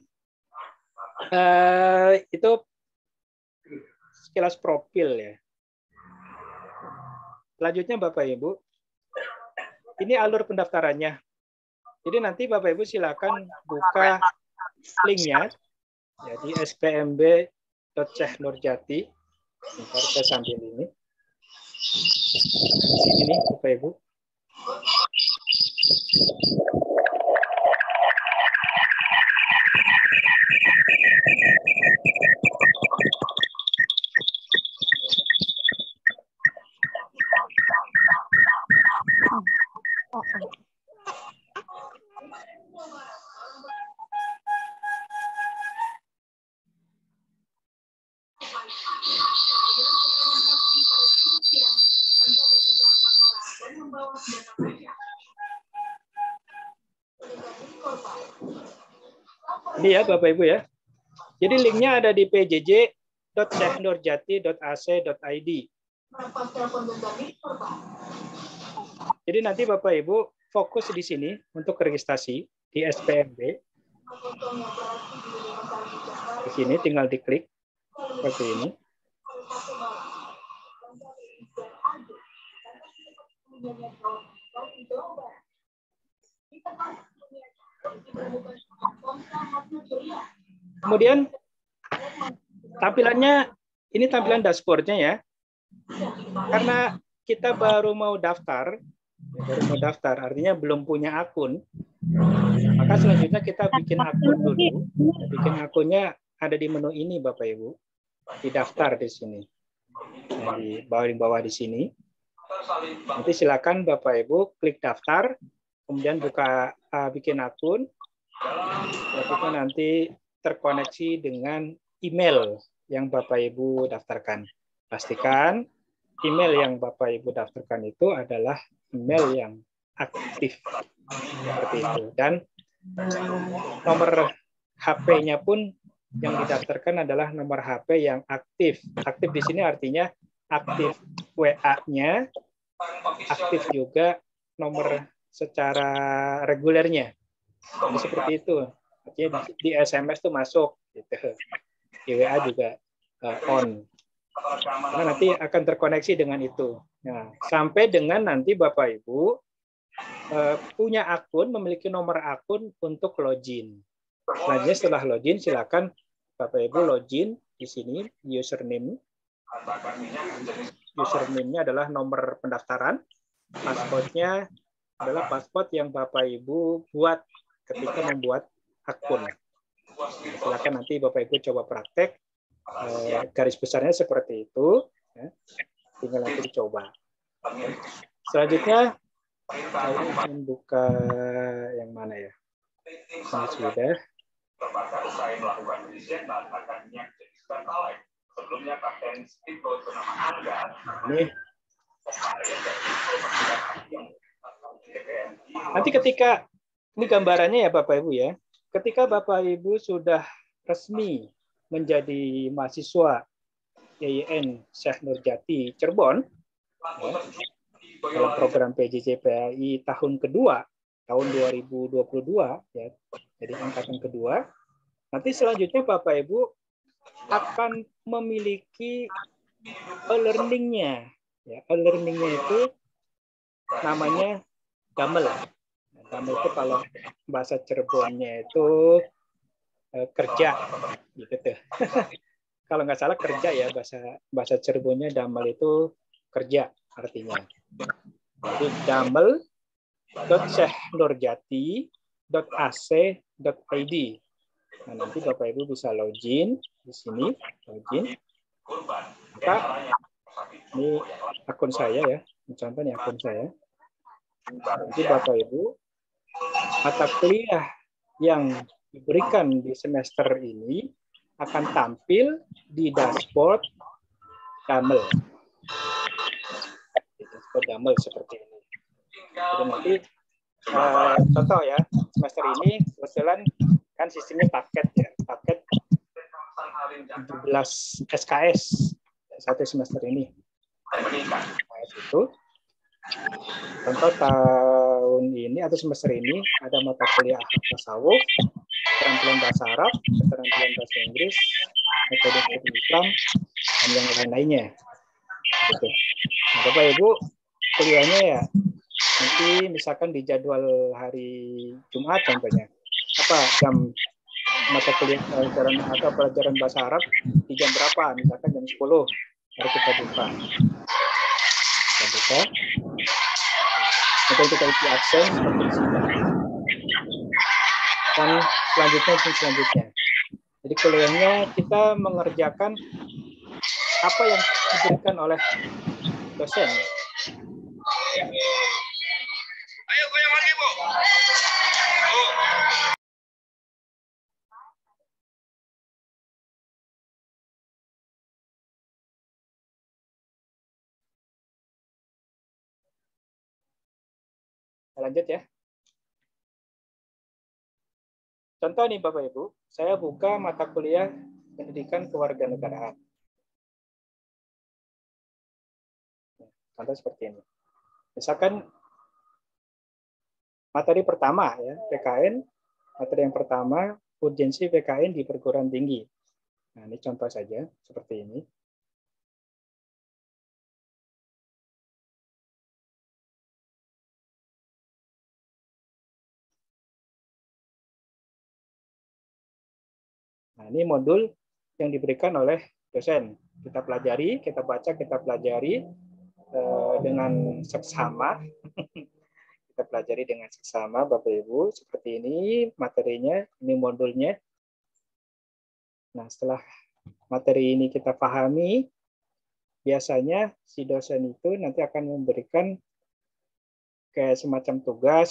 itu sekilas profil ya. Selanjutnya Bapak Ibu, ini alur pendaftarannya. Jadi nanti Bapak Ibu silakan buka linknya ya, di spmb.syekhnurjati. Bentar, saya sambil ini. Ini Bapak Ibu. Ini ya Bapak Ibu ya. Jadi linknya ada di pjj.syekhnurjati.ac.id. Jadi nanti Bapak Ibu fokus di sini untuk registrasi di SPMB. Di sini tinggal diklik seperti ini. Kemudian tampilannya, ini tampilan dashboard-nya ya. Karena kita baru mau daftar, artinya belum punya akun, maka selanjutnya kita bikin akun dulu. Bikin akunnya ada di menu ini Bapak Ibu, di daftar di sini, di bawah di sini. Nanti silakan Bapak Ibu klik daftar, kemudian buka bikin akun, itu nanti terkoneksi dengan email yang Bapak Ibu daftarkan. Pastikan email yang Bapak Ibu daftarkan itu adalah email yang aktif seperti itu, dan nomor HP-nya pun yang didaftarkan adalah nomor HP yang aktif. Aktif di sini artinya aktif WA-nya, aktif juga nomor secara regulernya. Jadi seperti itu. Artinya di SMS tuh masuk gitu. Di WA juga on. Karena nanti akan terkoneksi dengan itu. Nah, sampai dengan nanti Bapak Ibu punya akun, memiliki nomor akun untuk login. Selanjutnya setelah login, silakan Bapak Ibu login di sini username. Username-nya adalah nomor pendaftaran. Password-nya adalah password yang Bapak Ibu buat ketika membuat akun. Silakan nanti Bapak Ibu coba praktek. Garis besarnya seperti itu. Tinggal nanti dicoba. Selanjutnya saya ingin buka yang mana ya? Ini sudah. Ini. Nanti ketika ini gambarannya ya Bapak Ibu ya. Ketika Bapak Ibu sudah resmi menjadi mahasiswa YIN Syekh Nurjati Cirebon ya, dalam program PJJ-PAI tahun kedua tahun 2022 ya, jadi angkatan kedua. Nanti selanjutnya Bapak Ibu akan memiliki e-learning-nya. Ya, e-learning-nya itu namanya Damel. Damel itu kalau bahasa Cirebonnya itu kerja, gitu tuh. Kalau nggak salah kerja ya, bahasa Cirebonnya Damel itu kerja artinya. Jadi damel.syekhnurjati.ac.id. Nah, nanti Bapak Ibu bisa login di sini, login. Maka ini akun saya ya, contohnya akun saya. Nanti Bapak Ibu mata kuliah yang diberikan di semester ini akan tampil di dashboard Damel. Di dashboard Damel seperti ini. Jadi nanti contoh ya, semester ini kebetulan kan sistemnya paket ya, paket 17 SKS satu semester ini. Itu contoh tahun ini atau semester ini ada mata kuliah tasawuf, keterampilan bahasa Arab, keterampilan bahasa Inggris, metode studi Islam, dan yang lain-lainnya. Gitu. Nah, Bapak Ibu kuliahnya ya nanti misalkan di jadwal hari Jumat contohnya apa jam mata kuliah pelajaran bahasa Arab di jam berapa, misalkan jam 10 baru kita buka. Kita buka. Kemudian kita isi absen seperti di sini. Dan selanjutnya. Jadi kuliahnya kita mengerjakan apa yang diberikan oleh dosen. Ayo goyang lagi, Bu. Lanjut ya. Contoh nih Bapak Ibu, saya buka mata kuliah pendidikan kewarganegaraan. Contoh seperti ini. Misalkan materi pertama ya, PKN, materi yang pertama urgensi PKN di perguruan tinggi. Nah, ini contoh saja seperti ini. Nah, ini modul yang diberikan oleh dosen. Kita pelajari, kita baca, kita pelajari dengan seksama. Kita pelajari dengan seksama, Bapak Ibu. Seperti ini materinya, ini modulnya. Nah, setelah materi ini kita pahami, biasanya si dosen itu nanti akan memberikan kayak semacam tugas,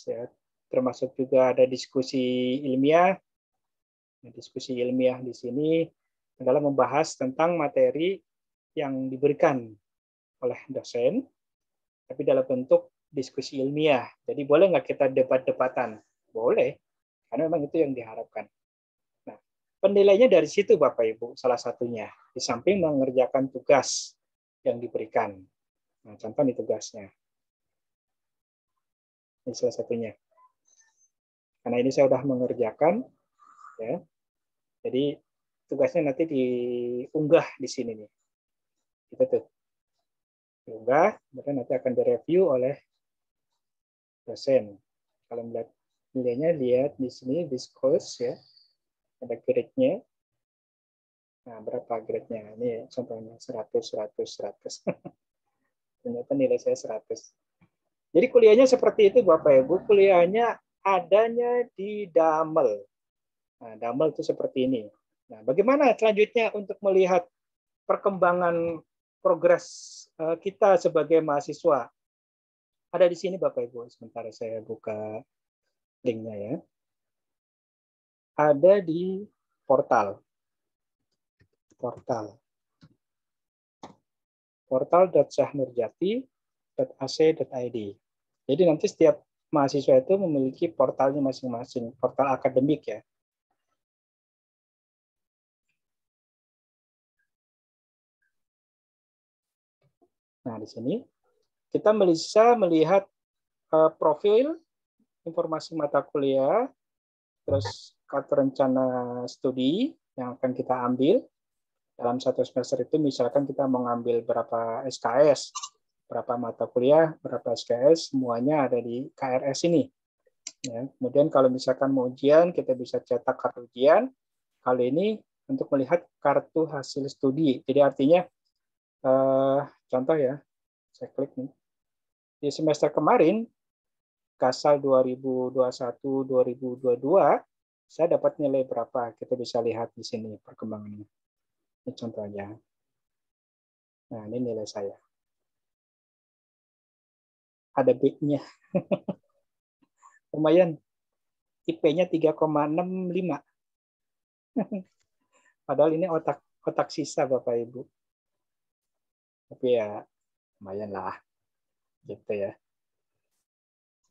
ya, termasuk juga ada diskusi ilmiah. Nah, diskusi ilmiah di sini adalah membahas tentang materi yang diberikan oleh dosen, tapi dalam bentuk diskusi ilmiah. Jadi boleh nggak kita debat-debatan? Boleh, karena memang itu yang diharapkan. Nah, penilainya dari situ Bapak Ibu, salah satunya. Di samping mengerjakan tugas yang diberikan. Nah, contoh nih tugasnya. Ini salah satunya. Karena ini saya sudah mengerjakan, ya. Jadi tugasnya nanti diunggah di sini nih. Gitu tuh. Diunggah, kemudian nanti akan direview oleh dosen. Kalau melihat nilainya, lihat di sini this course ya, ada grade-nya. Nah, berapa grade-nya? Ini contohnya 100, 100, 100. Ternyata nilai saya 100. Jadi kuliahnya seperti itu Bapak Ibu, kuliahnya adanya di Damel. Nah, Damel itu seperti ini. Nah, bagaimana selanjutnya untuk melihat perkembangan progres kita sebagai mahasiswa? Ada di sini Bapak Ibu, sebentar saya buka linknya ya. Ada di portal. portal.syahnurjati.ac.id. Jadi nanti setiap mahasiswa itu memiliki portalnya masing-masing, portal akademik ya. Nah, di sini kita bisa melihat profil, informasi mata kuliah, terus kartu rencana studi yang akan kita ambil. Dalam satu semester itu misalkan kita mengambil berapa SKS, berapa mata kuliah, berapa SKS, semuanya ada di KRS ini. Ya, kemudian kalau misalkan mau ujian, kita bisa cetak kartu ujian. Kali ini untuk melihat kartu hasil studi. Jadi artinya, contoh ya, saya klik nih. Di semester kemarin, Kasal 2021-2022, saya dapat nilai berapa? Kita bisa lihat di sini perkembangannya. Ini contohnya. Nah, ini nilai saya. Ada B-nya. Lumayan. IP-nya 3,65. Padahal ini otak sisa Bapak Ibu. Tapi ya lumayan lah. Gitu ya.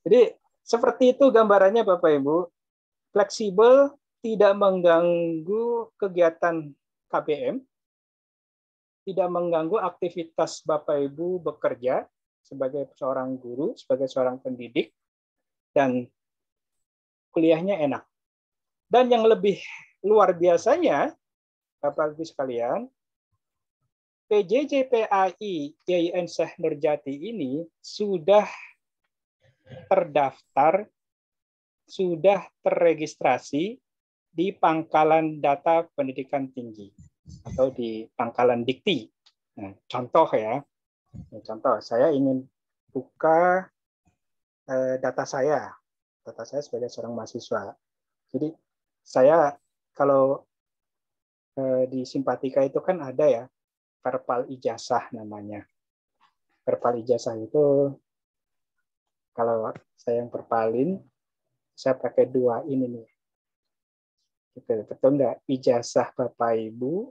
Jadi seperti itu gambarannya Bapak Ibu. Fleksibel, tidak mengganggu kegiatan KBM, tidak mengganggu aktivitas Bapak Ibu bekerja sebagai seorang guru, sebagai seorang pendidik, dan kuliahnya enak. Dan yang lebih luar biasanya, Bapak Ibu sekalian, PJJ PAI YIN Syekh Nurjati ini sudah terdaftar, sudah terregistrasi di Pangkalan Data Pendidikan Tinggi atau di Pangkalan Dikti. Nah, contoh ya, contoh saya ingin buka data saya sebagai seorang mahasiswa. Jadi saya kalau di Simpatika itu kan ada ya Perpal Ijazah namanya. Perpal Ijazah itu kalau saya yang perpalin, saya pakai 2 ini nih. Betul nggak? Ijazah Bapak Ibu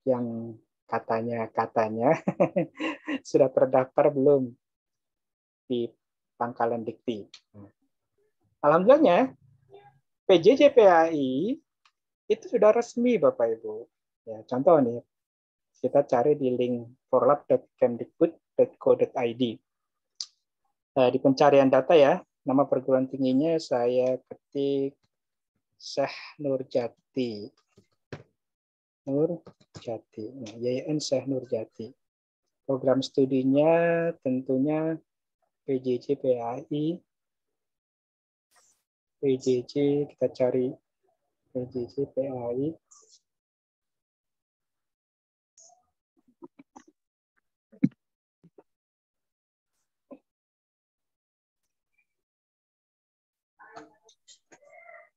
yang katanya sudah terdaftar belum di Pangkalan Dikti. Alhamdulillahnya PJJ PAI itu sudah resmi Bapak Ibu. Ya, contoh nih, kita cari di link forlab.kemdikbud.co.id. Di pencarian data ya, nama perguruan tingginya saya ketik Syekh Nurjati. Nah, YIN Syekh Nurjati. Program studinya tentunya PJJ PAI. PJJ, kita cari PJJ PAI.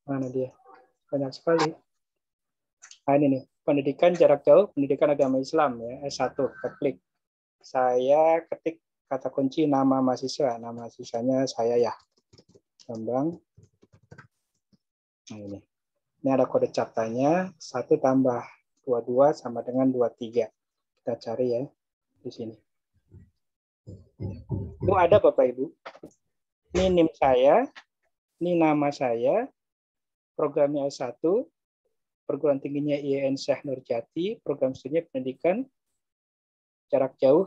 Mana dia? Banyak sekali. Nah, ini nih, pendidikan jarak jauh, pendidikan agama Islam ya, S1, kita klik. Saya ketik kata kunci nama mahasiswa, nama mahasiswanya saya ya, Bambang. Nah ini ada kode catanya, 1 tambah 22 sama dengan 23. Kita cari ya di sini. Itu ada Bapak Ibu. Ini NIM saya, ini nama saya, programnya S1, perguruan tingginya YIN Syekh Nurjati, program studinya pendidikan jarak jauh,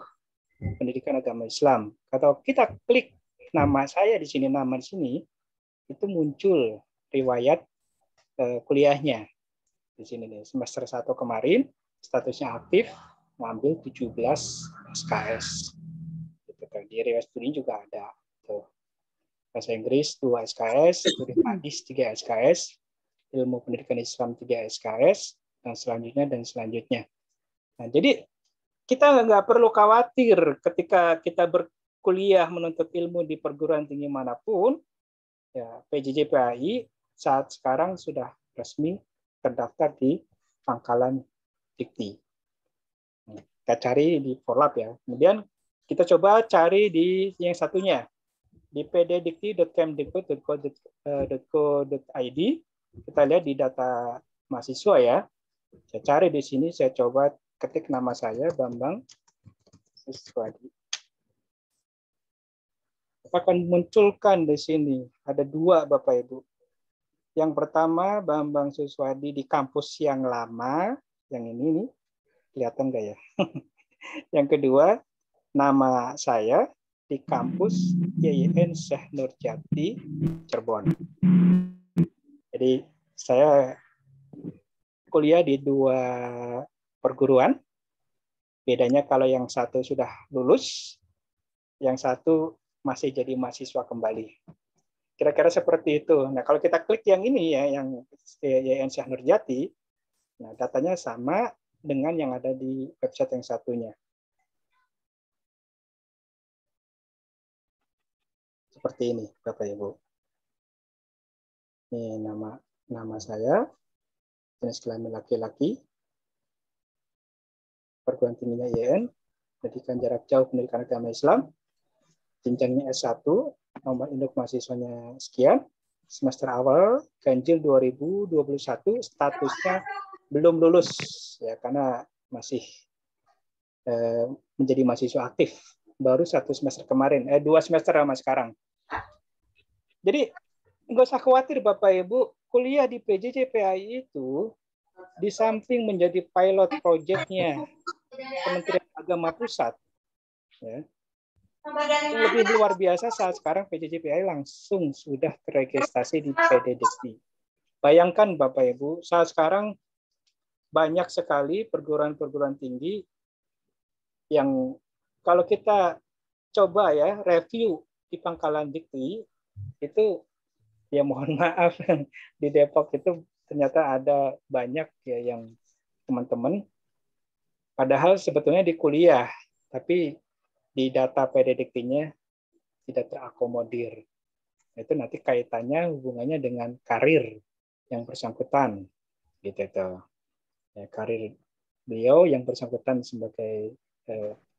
pendidikan agama Islam. Kalau kita klik nama saya di sini, nama di sini, itu muncul riwayat kuliahnya. Di sini nih, semester 1 kemarin, statusnya aktif, ngambil 17 SKS. Di riwayat studi juga ada. Tuh. bahasa Inggris 2 SKS, studi hadis 3 SKS, ilmu pendidikan Islam 3 SKS, dan selanjutnya. Nah, jadi kita nggak perlu khawatir ketika kita berkuliah menuntut ilmu di perguruan tinggi manapun, ya, PJJ PAI saat sekarang sudah resmi terdaftar di Pangkalan Dikti. Kita cari di Forlab ya. Kemudian kita coba cari di yang satunya di pddikti.kemdikbud.go.id. Kita lihat di data mahasiswa ya. Saya cari di sini, saya coba ketik nama saya Bambang Suswadi. Akan munculkan di sini ada 2 Bapak Ibu. Yang pertama Bambang Suswadi di kampus yang lama, yang ini nih, kelihatan nggak ya? Yang kedua nama saya di kampus YIN Syekh Nurjati Cirebon. Jadi saya kuliah di 2 perguruan. Bedanya kalau yang satu sudah lulus, yang satu masih jadi mahasiswa kembali. Kira-kira seperti itu. Nah, kalau kita klik yang ini ya, yang YIN Syekh Nurjati, nah datanya sama dengan yang ada di website yang satunya. Seperti ini, Bapak Ibu. Ini nama saya, jenis kelamin laki-laki, perguruan tingginya YIN, pendidikan jarak jauh pendidikan agama Islam, jenjangnya S1, nomor induk mahasiswanya sekian, semester awal ganjil 2021, statusnya belum lulus ya karena masih menjadi mahasiswa aktif, baru 1 semester kemarin, 2 semester sama sekarang. Jadi nggak usah khawatir Bapak Ibu, kuliah di PJJ PAI itu di samping menjadi pilot project-nya Kementerian Agama Pusat, ya, lebih luar biasa saat sekarang PJJ PAI langsung sudah terregistrasi di PD Dikti. Bayangkan Bapak Ibu, saat sekarang banyak sekali perguruan-perguruan tinggi yang kalau kita coba ya review di Pangkalan Dikti, itu ya mohon maaf di Depok itu ternyata ada banyak ya yang teman-teman padahal sebetulnya di kuliah, tapi di data PD Dikti-nya tidak terakomodir. Itu nanti kaitannya hubungannya dengan karir yang bersangkutan, gitu itu. Ya, karir beliau yang bersangkutan sebagai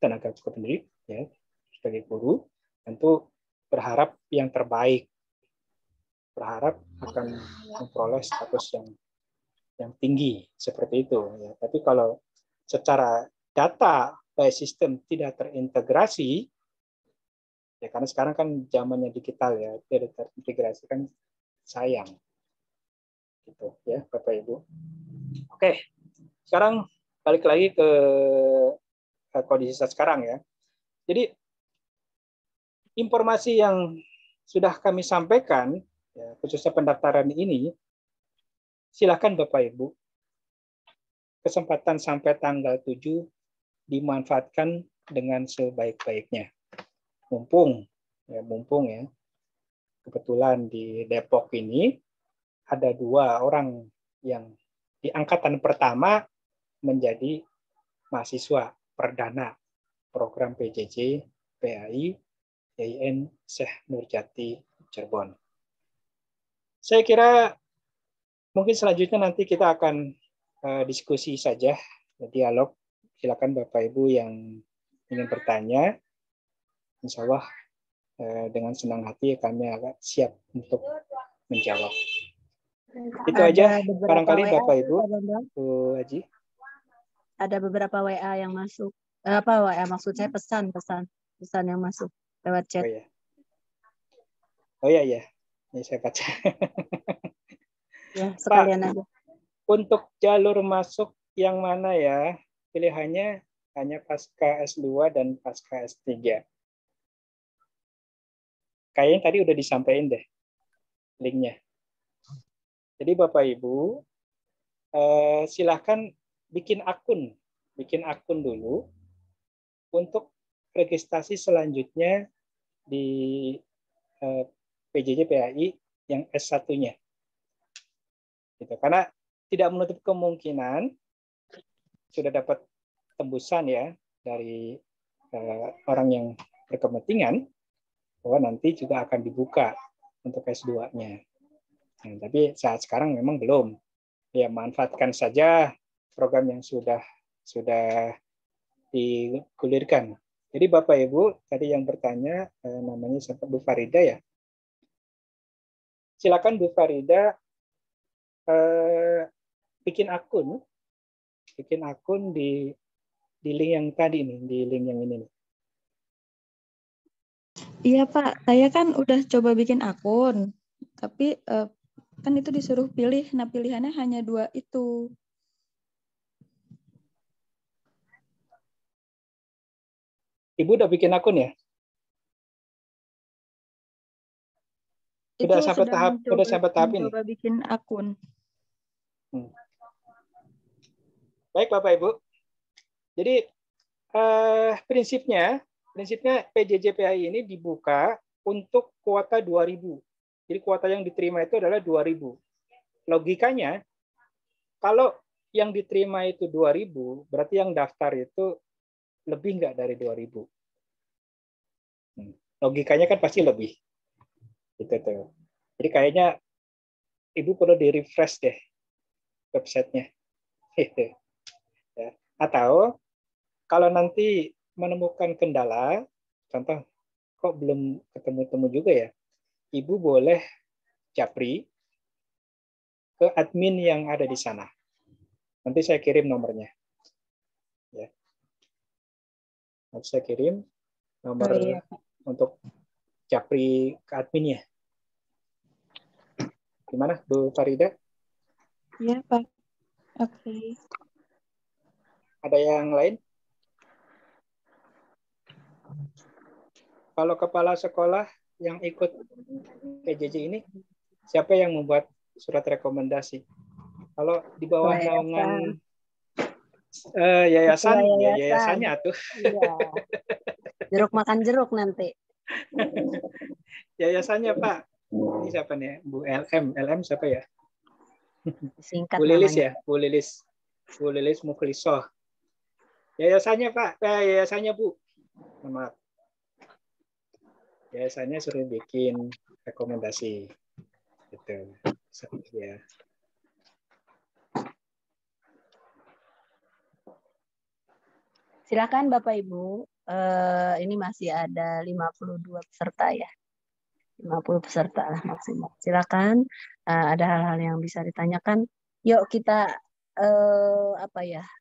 tenaga pendidik, ya, sebagai guru, tentu berharap yang terbaik, berharap akan memperoleh status yang tinggi seperti itu. Ya. Tapi kalau secara data by system tidak terintegrasi, ya karena sekarang kan zamannya digital ya, tidak terintegrasi kan sayang, gitu ya Bapak Ibu. Oke, sekarang balik lagi ke kondisi saat sekarang ya. Jadi informasi yang sudah kami sampaikan, ya, khususnya pendaftaran ini, silakan Bapak Ibu, kesempatan sampai tanggal 7 dimanfaatkan dengan sebaik-baiknya. Mumpung ya, kebetulan di Depok ini ada 2 orang yang di angkatan pertama menjadi mahasiswa perdana program PJJ PAI YIN Syekh Nurjati Cirebon. Saya kira mungkin selanjutnya nanti kita akan diskusi saja, dialog. Silakan Bapak Ibu yang ingin bertanya. Insya Allah dengan senang hati kami agak siap untuk menjawab. Itu aja barangkali Bapak Ibu. Bu Haji. Ada beberapa WA yang masuk. Apa WA maksud saya pesan yang masuk lewat chat. Oh iya. Ini saya baca. Ya, sekalian Pak, aja. Untuk jalur masuk yang mana ya? Pilihannya hanya pasca S2 dan pasca S3. Kayaknya tadi udah disampaikan deh linknya. Jadi Bapak Ibu, silahkan bikin akun dulu untuk registrasi selanjutnya di PJJ PAI yang S1-nya. Gitu. Karena tidak menutup kemungkinan sudah dapat tembusan ya dari orang yang berkepentingan bahwa nanti juga akan dibuka untuk S2-nya. Nah, tapi saat sekarang memang belum. Ya, manfaatkan saja program yang sudah digulirkan. Jadi Bapak Ibu tadi yang bertanya namanya Bu Farida ya. Silakan Bu Farida bikin akun di link yang tadi nih, di link yang ini nih. Iya Pak, saya kan udah coba bikin akun, tapi kan itu disuruh pilih, nah pilihannya hanya 2 itu. Ibu udah bikin akun ya? Sudah sampai tahap ini? Coba bikin akun. Baik Bapak Ibu. Jadi prinsipnya PJJ PAI ini dibuka untuk kuota 2.000. Jadi kuota yang diterima itu adalah 2.000. Logikanya, kalau yang diterima itu 2.000, berarti yang daftar itu lebih nggak dari 2.000. Logikanya kan pasti lebih. Gitu tuh. Jadi kayaknya Ibu perlu di-refresh deh websitenya. Ya. Atau kalau nanti menemukan kendala, contoh kok belum ketemu-temu juga ya, Ibu boleh japri ke admin yang ada di sana. Nanti saya kirim nomornya. Ya. Nanti saya kirim nomor untuk japri ke adminnya. Gimana Bu Farida? Iya Pak. Oke. Ada yang lain? Kalau kepala sekolah yang ikut PJJ ini, siapa yang membuat surat rekomendasi? Kalau di bawah naungan yayasannya tuh. Iya. Jeruk makan jeruk nanti. Yayasannya Pak. Ini siapa nih? Bu LM siapa ya? Singkat Bu Lilis namanya. ya, Bu Lilis Mukhlisoh. Yayasannya Pak, yayasannya Bu. Maaf. Yayasannya suruh bikin rekomendasi. Gitu. Ya. Silakan Bapak Ibu. Ini masih ada 52 peserta ya. 50 peserta lah maksimal. Silakan, ada hal-hal yang bisa ditanyakan. Yuk kita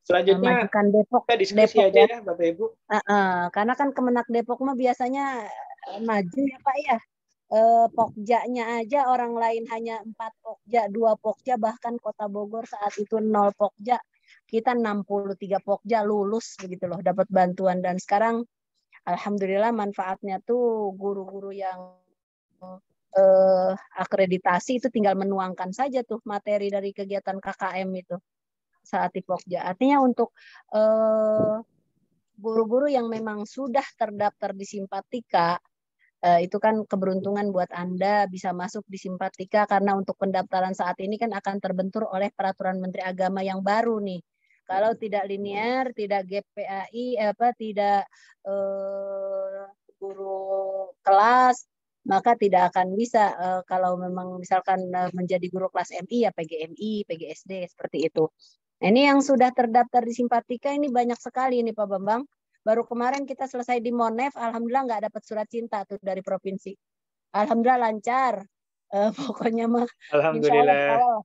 selanjutnya majukan Depok. Kita diskusi Depok aja ya, Bapak Ibu. Karena kan Kemenak Depok mah biasanya maju ya Pak ya. Pokjanya aja orang lain hanya 4 pokja, 2 pokja, bahkan Kota Bogor saat itu 0 pokja. Kita 63 pokja lulus begitu loh, dapat bantuan. Dan sekarang alhamdulillah manfaatnya tuh guru-guru yang akreditasi itu tinggal menuangkan saja tuh materi dari kegiatan KKM itu saat di Pokja. Artinya untuk guru-guru yang memang sudah terdaftar di Simpatika, itu kan keberuntungan buat Anda bisa masuk di Simpatika, karena untuk pendaftaran saat ini kan akan terbentur oleh peraturan Menteri Agama yang baru nih. Kalau tidak linear, tidak GPAI, tidak guru kelas, maka tidak akan bisa kalau memang misalkan menjadi guru kelas MI ya PGMI, PGSD seperti itu. Nah, ini yang sudah terdaftar di Simpatika ini banyak sekali nih Pak Bambang. Baru kemarin kita selesai di Monef, alhamdulillah nggak dapat surat cinta tuh dari provinsi. Alhamdulillah lancar. Pokoknya mah alhamdulillah insya Allah,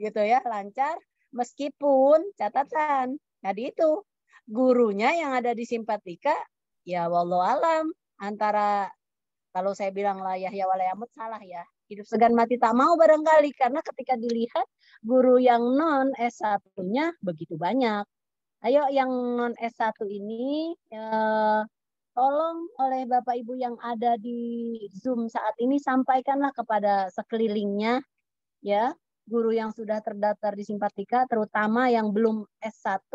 gitu ya, lancar. Meskipun catatan tadi itu gurunya yang ada di Simpatika ya wallahu alam, antara kalau saya bilang layah ya walayamut salah ya. Hidup segan mati tak mau barangkali, karena ketika dilihat guru yang non S1-nya begitu banyak. Ayo yang non S1 ini tolong oleh Bapak Ibu yang ada di Zoom saat ini sampaikanlah kepada sekelilingnya ya, guru yang sudah terdaftar di Simpatika terutama yang belum S1,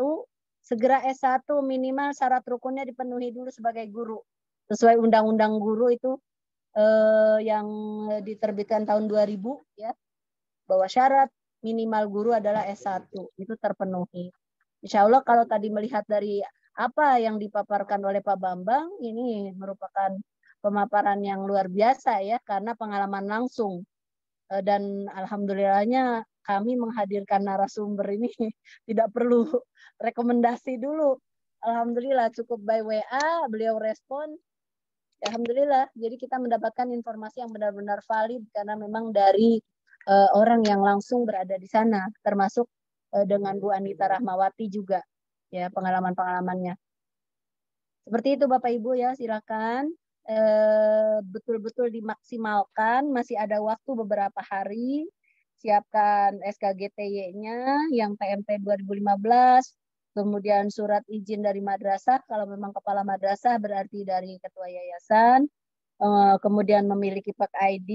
segera S1 minimal syarat rukunnya dipenuhi dulu sebagai guru. Sesuai undang-undang guru itu yang diterbitkan tahun 2000 ya, bahwa syarat minimal guru adalah S1 itu terpenuhi. Insya Allah kalau tadi melihat dari apa yang dipaparkan oleh Pak Bambang, ini merupakan pemaparan yang luar biasa ya, karena pengalaman langsung. Dan alhamdulillahnya kami menghadirkan narasumber ini tidak perlu rekomendasi dulu. Alhamdulillah cukup by WA, beliau respon. Alhamdulillah, jadi kita mendapatkan informasi yang benar-benar valid karena memang dari orang yang langsung berada di sana, termasuk dengan Bu Anita Rahmawati juga, ya pengalaman-pengalamannya. Seperti itu Bapak Ibu ya, silakan betul-betul dimaksimalkan, masih ada waktu beberapa hari, siapkan SKGTY-nya yang PMT 2015, kemudian surat izin dari madrasah, kalau memang kepala madrasah berarti dari ketua yayasan, kemudian memiliki PAK ID,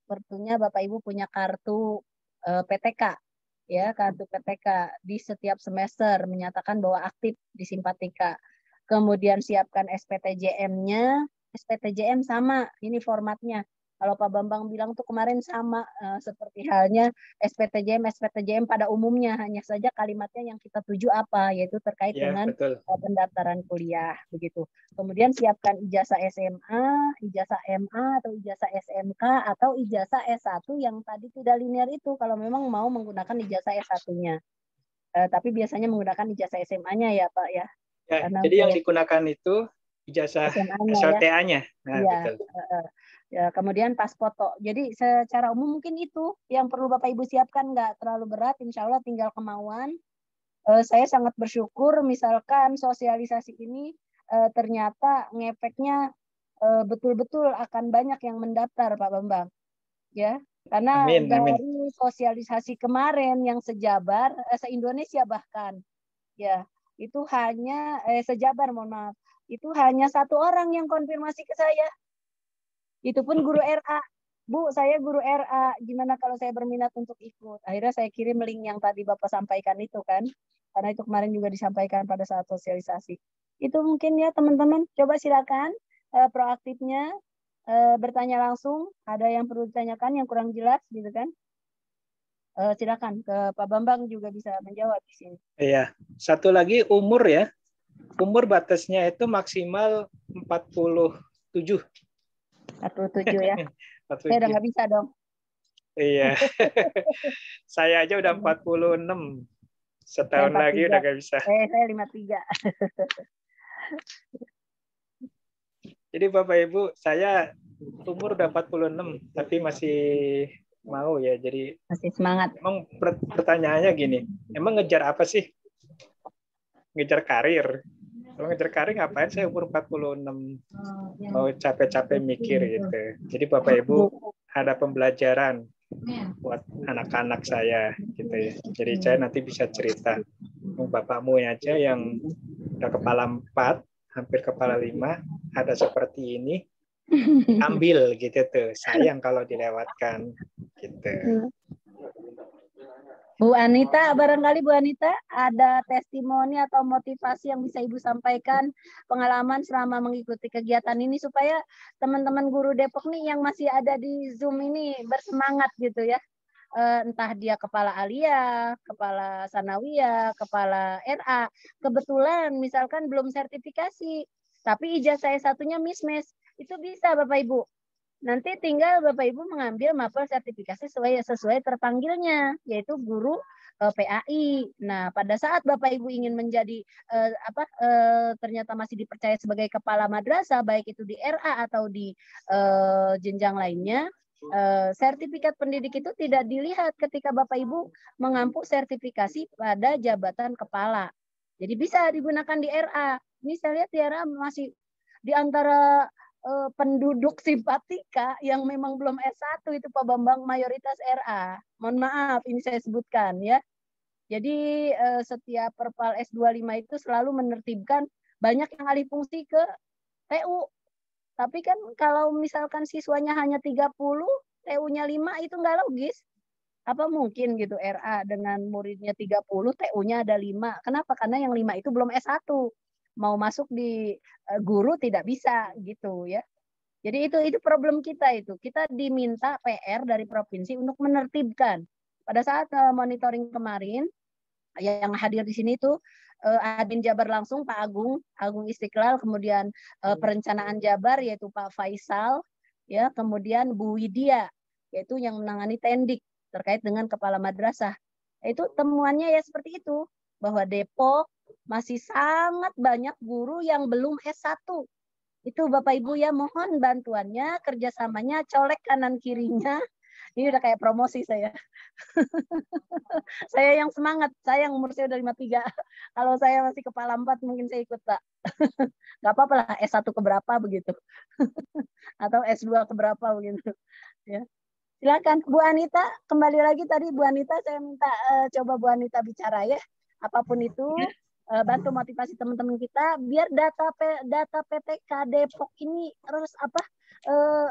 tentunya Bapak Ibu punya kartu PTK, ya kartu PTK di setiap semester menyatakan bahwa aktif di Simpatika. Kemudian siapkan SPTJM-nya, SPTJM sama, ini formatnya. Kalau Pak Bambang bilang tuh kemarin sama, seperti halnya SPTJM pada umumnya, hanya saja kalimatnya yang kita tuju apa, yaitu terkait dengan pendaftaran kuliah, begitu. Kemudian siapkan ijazah SMA, ijazah MA atau ijazah SMK atau ijazah S1 yang tadi tidak linear itu, kalau memang mau menggunakan ijazah S1-nya. Tapi biasanya menggunakan ijazah SMA-nya ya Pak ya. Ya, jadi yang digunakan itu ijazah SLTA-nya. Nah, ya, betul. Ya, kemudian pas foto. Jadi secara umum mungkin itu yang perlu Bapak Ibu siapkan, nggak terlalu berat, insya Allah tinggal kemauan. Saya sangat bersyukur misalkan sosialisasi ini ternyata ngefeknya betul-betul akan banyak yang mendaftar Pak Bambang. Ya, karena dari sosialisasi kemarin yang sejabar, se-Indonesia bahkan, ya itu hanya sejabar, mohon maaf, itu hanya 1 orang yang konfirmasi ke saya. Itu pun guru RA. Bu, saya guru RA. Gimana kalau saya berminat untuk ikut? Akhirnya saya kirim link yang tadi Bapak sampaikan itu kan. Karena itu kemarin juga disampaikan pada saat sosialisasi. Itu mungkin ya teman-teman. Coba silakan proaktifnya bertanya langsung. Ada yang perlu ditanyakan yang kurang jelas gitu kan. Silakan ke Pak Bambang juga bisa menjawab di sini. Iya. Satu lagi umur ya. Umur batasnya itu maksimal 47. 47 ya. Saya udah nggak bisa dong. Iya. Saya aja udah 46. Setahun lagi udah nggak bisa. Saya 53. Jadi Bapak Ibu, saya umur udah 46, tapi masih mau ya. Jadi masih semangat. Emang pertanyaannya gini, emang ngejar apa sih? Ngejar karir. Kalau ngejar karir ngapain saya umur 46 mau capek-capek mikir gitu. Jadi Bapak Ibu ada pembelajaran buat anak-anak saya gitu ya. Jadi saya nanti bisa cerita. Bapakmu aja yang udah kepala 4, hampir kepala 5, ada seperti ini, ambil gitu tuh. Sayang kalau dilewatkan gitu. Bu Anita, barangkali Bu Anita ada testimoni atau motivasi yang bisa Ibu sampaikan pengalaman selama mengikuti kegiatan ini supaya teman-teman guru Depok nih yang masih ada di Zoom ini bersemangat gitu ya. Entah dia kepala alia, kepala sanawiyah, kepala RA. Kebetulan misalkan belum sertifikasi, tapi ijazah S1-nya mismatch. Itu bisa Bapak Ibu. Nanti tinggal Bapak Ibu mengambil mapel sertifikasi sesuai terpanggilnya, yaitu guru PAI. Nah, pada saat Bapak Ibu ingin menjadi ternyata masih dipercaya sebagai kepala madrasah, baik itu di RA atau di jenjang lainnya, sertifikat pendidik itu tidak dilihat ketika Bapak Ibu mengampu sertifikasi pada jabatan kepala. Jadi bisa digunakan di RA. Ini saya lihat di RA masih di antara penduduk Simpatika yang memang belum S1 itu Pak Bambang mayoritas RA. Mohon maaf ini saya sebutkan ya. Jadi setiap Perpal S25 itu selalu menertibkan banyak yang alih fungsi ke TU. Tapi kan kalau misalkan siswanya hanya 30, TU-nya 5 itu nggak logis. Apa mungkin gitu RA dengan muridnya 30, TU-nya ada 5. Kenapa? Karena yang 5 itu belum S1. Mau masuk di guru tidak bisa gitu ya. Jadi itu problem kita itu. Kita diminta PR dari provinsi untuk menertibkan. Pada saat monitoring kemarin, yang hadir di sini itu Adin Jabar langsung Pak Agung Istiqlal, kemudian perencanaan Jabar yaitu Pak Faisal, ya, kemudian Bu Widya yaitu yang menangani tendik terkait dengan kepala madrasah. Itu temuannya ya seperti itu, bahwa Depok masih sangat banyak guru yang belum S1. Itu Bapak Ibu ya, mohon bantuannya, kerjasamanya, colek kanan kirinya. Ini udah kayak promosi saya. Saya yang semangat, saya yang umur saya udah 53. Kalau saya masih kepala 4 mungkin saya ikut, Pak. Gak apa-apa lah, S1 keberapa begitu. Atau S2 keberapa begitu. Ya. Silakan Bu Anita, kembali lagi tadi Bu Anita, saya minta coba Bu Anita bicara ya. Apapun itu, bantu motivasi teman-teman kita biar data PTK Depok ini harus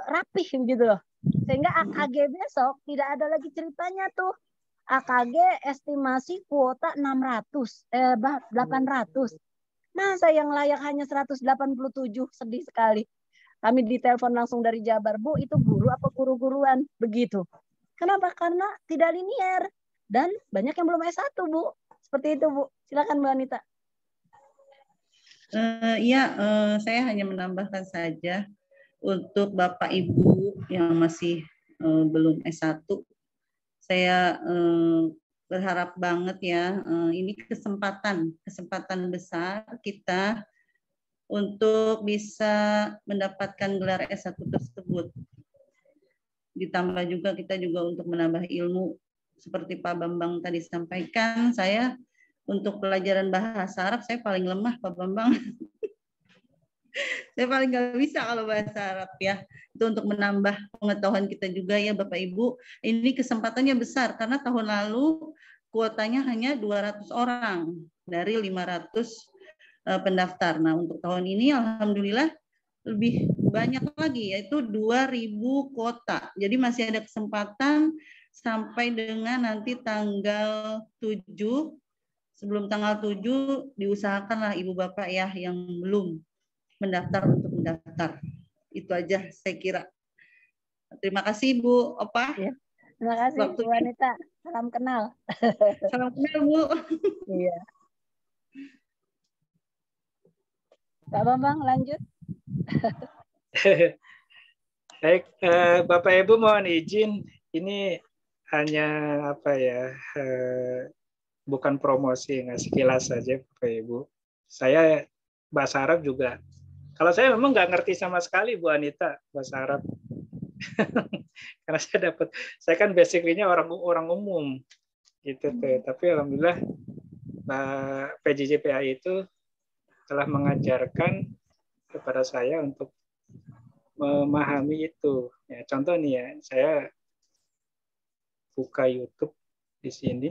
rapih gitu loh. Sehingga AKG besok tidak ada lagi ceritanya tuh. AKG estimasi kuota 800. Masa yang layak hanya 187, sedih sekali. Kami ditelepon langsung dari Jabar, Bu, itu guru apa guru-guruan? Begitu. Kenapa? Karena tidak linear. Dan banyak yang belum S1, Bu. Seperti itu, Bu. Silakan Bu Anita. Saya hanya menambahkan saja untuk Bapak Ibu yang masih belum S1, saya berharap banget ya, ini kesempatan besar kita untuk bisa mendapatkan gelar S1 tersebut. Ditambah juga kita juga untuk menambah ilmu. Seperti Pak Bambang tadi sampaikan, saya untuk pelajaran bahasa Arab saya paling lemah, Pak Bambang. Saya paling nggak bisa kalau bahasa Arab ya. Itu untuk menambah pengetahuan kita juga ya Bapak Ibu. Ini kesempatannya besar karena tahun lalu kuotanya hanya 200 orang dari 500 pendaftar. Nah untuk tahun ini alhamdulillah lebih banyak lagi, yaitu 2.000 kuota. Jadi masih ada kesempatan sampai dengan nanti tanggal 7. Sebelum tanggal 7 diusahakanlah Ibu Bapak ya yang belum mendaftar untuk mendaftar. Itu aja saya kira. Terima kasih Bu Opa. Ya. Terima kasih Bu Anita. Salam kenal. Salam kenal Bu. Iya. Pak Bambang lanjut. Baik, Bapak Ibu mohon izin, ini hanya bukan promosi, ngasih kilas saja Bapak Ibu. Saya bahasa Arab juga. Kalau saya memang nggak ngerti sama sekali Bu Anita bahasa Arab. Karena saya kan basically-nya orang umum gitu tuh. Tapi alhamdulillah PJJPAI itu telah mengajarkan kepada saya untuk memahami itu. Ya, contoh nih ya, saya buka YouTube di sini.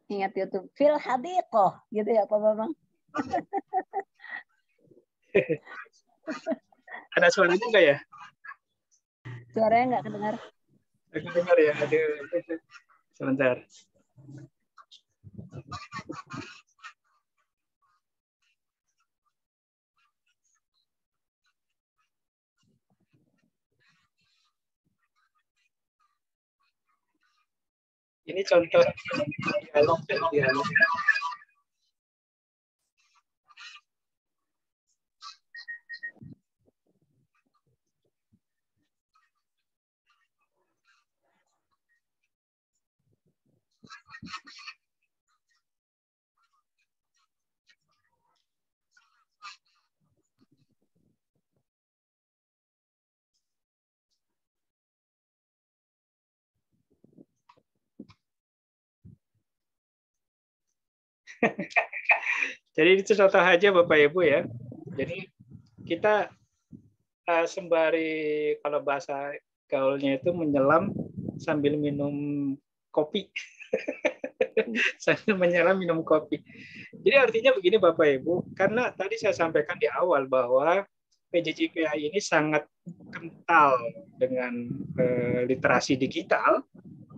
Ingat YouTube Fil Hadiqoh gitu ya Pak Bambang. Ada suaranya enggak ya? Suaranya nggak kedengar. Nggak kedengar ya? Aduh. Sebentar. Ini contoh dialog. Jadi itu contoh aja Bapak Ibu ya. Jadi kita sembari kalau bahasa gaulnya itu menyelam sambil minum kopi. Sambil menyelam minum kopi. Jadi artinya begini Bapak Ibu, karena tadi saya sampaikan di awal bahwa PJJPAI ini sangat kental dengan literasi digital.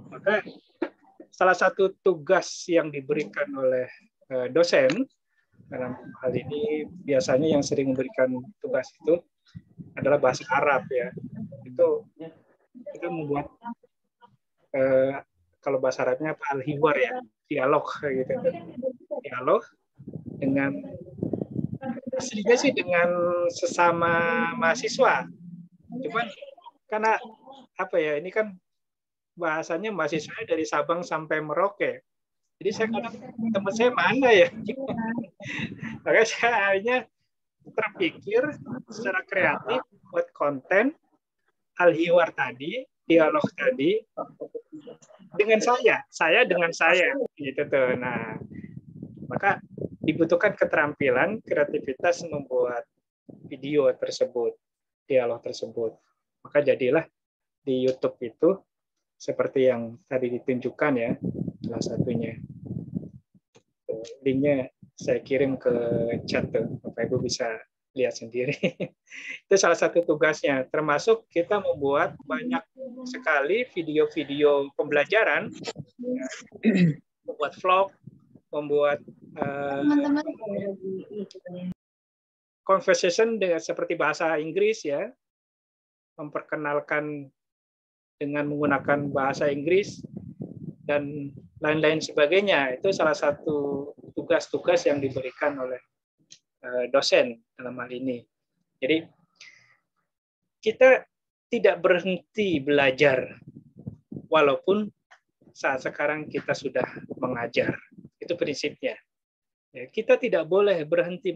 Maka salah satu tugas yang diberikan oleh dosen dalam hal ini biasanya yang sering memberikan tugas itu adalah bahasa Arab ya. Itu kita membuat kalau bahasa Arabnya apa, al-hiwar ya, dialog gitu. Dialog dengan aslinya sih dengan sesama mahasiswa. Cuman karena apa ya, ini kan bahasanya mahasiswanya dari Sabang sampai Merauke. Jadi saya kadang teman saya mana ya? Makanya saya akhirnya terpikir secara kreatif buat konten al-hiwar tadi, dialog tadi dengan saya dengan saya gitu tuh. Nah, maka dibutuhkan keterampilan, kreativitas membuat video tersebut, dialog tersebut. Maka jadilah di YouTube itu seperti yang tadi ditunjukkan ya, salah satunya. Linknya saya kirim ke chat tuh, Bapak Ibu bisa lihat sendiri. Itu salah satu tugasnya, termasuk kita membuat banyak sekali video-video pembelajaran, membuat vlog, membuat conversation dengan seperti bahasa Inggris ya, memperkenalkan dengan menggunakan bahasa Inggris dan lain-lain sebagainya. Itu salah satu tugas-tugas yang diberikan oleh dosen dalam hal ini. Jadi kita tidak berhenti belajar walaupun saat sekarang kita sudah mengajar. Itu prinsipnya. Ya, kita tidak boleh berhenti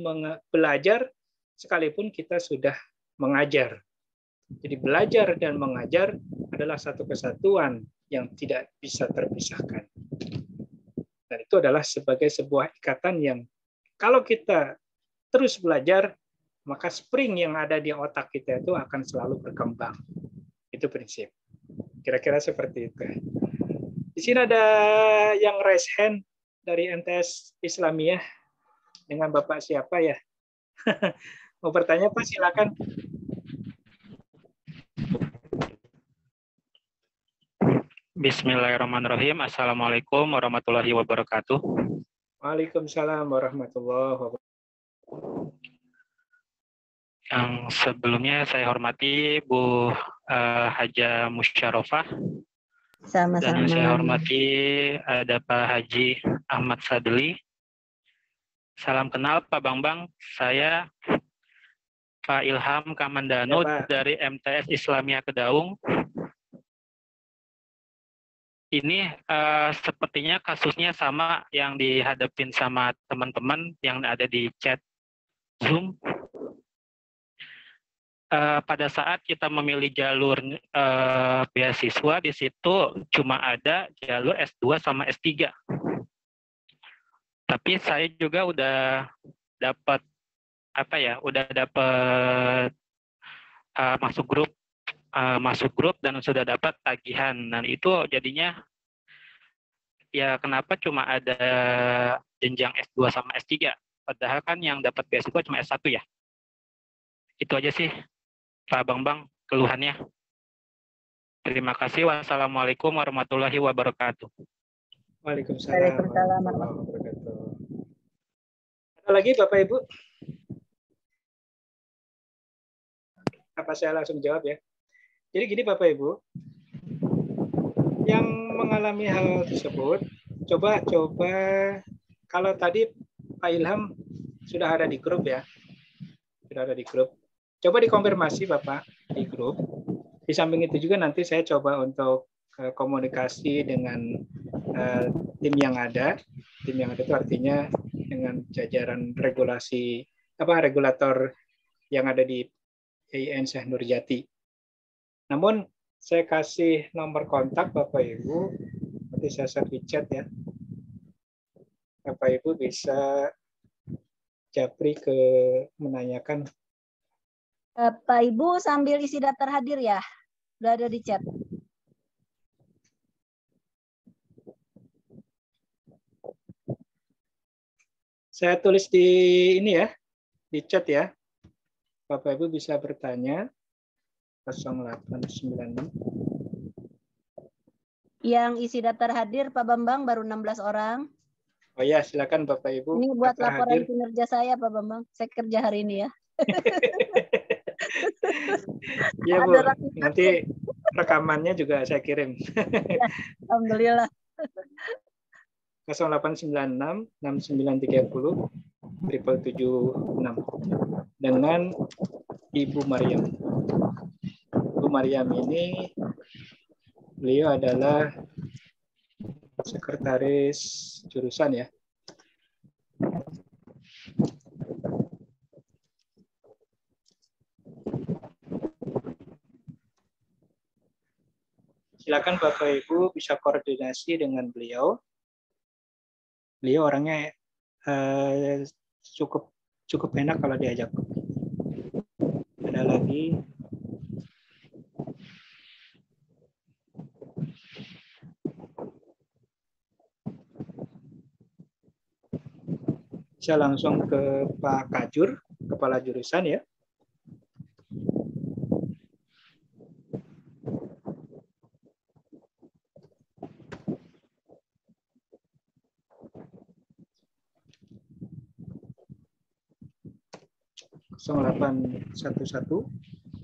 belajar sekalipun kita sudah mengajar. Jadi belajar dan mengajar adalah satu kesatuan yang tidak bisa terpisahkan. Dan itu adalah sebagai sebuah ikatan yang kalau kita terus belajar, maka spring yang ada di otak kita itu akan selalu berkembang. Itu prinsip. Kira-kira seperti itu. Di sini ada yang raise hand dari MTS Islamiyah dengan Bapak siapa ya? Mau bertanya Pak, silakan. Bismillahirrahmanirrahim. Assalamualaikum warahmatullahi wabarakatuh. Waalaikumsalam warahmatullahi wabarakatuh. Yang sebelumnya saya hormati Bu Haja Musyarofah. Sama-sama. Dan saya hormati ada Pak Haji Ahmad Sadli. Salam kenal Pak Bambang. Saya Pak Ilham Kamandanu ya, dari MTS Islamiyah Kedaung. Ini sepertinya kasusnya sama yang dihadapin sama teman-teman yang ada di chat Zoom. Pada saat kita memilih jalur beasiswa, di situ cuma ada jalur S2 sama S3. Tapi saya juga udah dapat masuk grup dan sudah dapat tagihan. Dan itu jadinya ya kenapa cuma ada jenjang S2 sama S3? Padahal kan yang dapat beasiswa cuma S1 ya. Itu aja sih Pak Bambang keluhannya. Terima kasih. Wassalamualaikum warahmatullahi wabarakatuh. Waalaikumsalam warahmatullahi wabarakatuh. Ada lagi Bapak Ibu? Apa saya langsung jawab ya? Jadi gini Bapak Ibu, yang mengalami hal tersebut, coba kalau tadi Pak Ilham sudah ada di grup ya, sudah ada di grup. Coba dikonfirmasi Bapak di grup. Di samping itu juga nanti saya coba untuk komunikasi dengan tim yang ada. Tim yang ada itu artinya dengan jajaran regulator yang ada di IAIN Syekh Nurjati. Namun saya kasih nomor kontak Bapak Ibu, nanti saya share di chat ya. Bapak Ibu bisa japri ke menanyakan. Pak Ibu sambil isi daftar hadir ya, udah ada di chat. Saya tulis di ini ya, di chat ya. Bapak Ibu bisa bertanya 0896 Yang isi daftar hadir Pak Bambang baru 16 orang. Oh ya, silakan Bapak Ibu. Ini buat daftar laporan hadir. kinerja saya Pak Bambang. Saya kerja hari ini ya. Iya Bu, Ada rapid nanti rekamannya juga saya kirim. Ya, alhamdulillah. 0896 6930 776 dengan Ibu Maryam. Ibu Maryam ini beliau adalah sekretaris jurusan ya. Silakan Bapak Ibu bisa koordinasi dengan beliau. Beliau orangnya cukup enak kalau diajak. Ada lagi. Bisa langsung ke Pak Kajur, Kepala Jurusan ya. (0811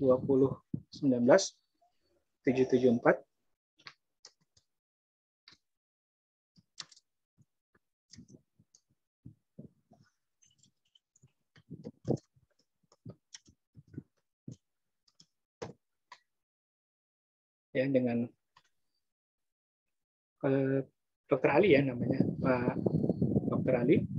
20 19 774). Ya, dengan Dr. Ali ya namanya, Pak Dr. Ali,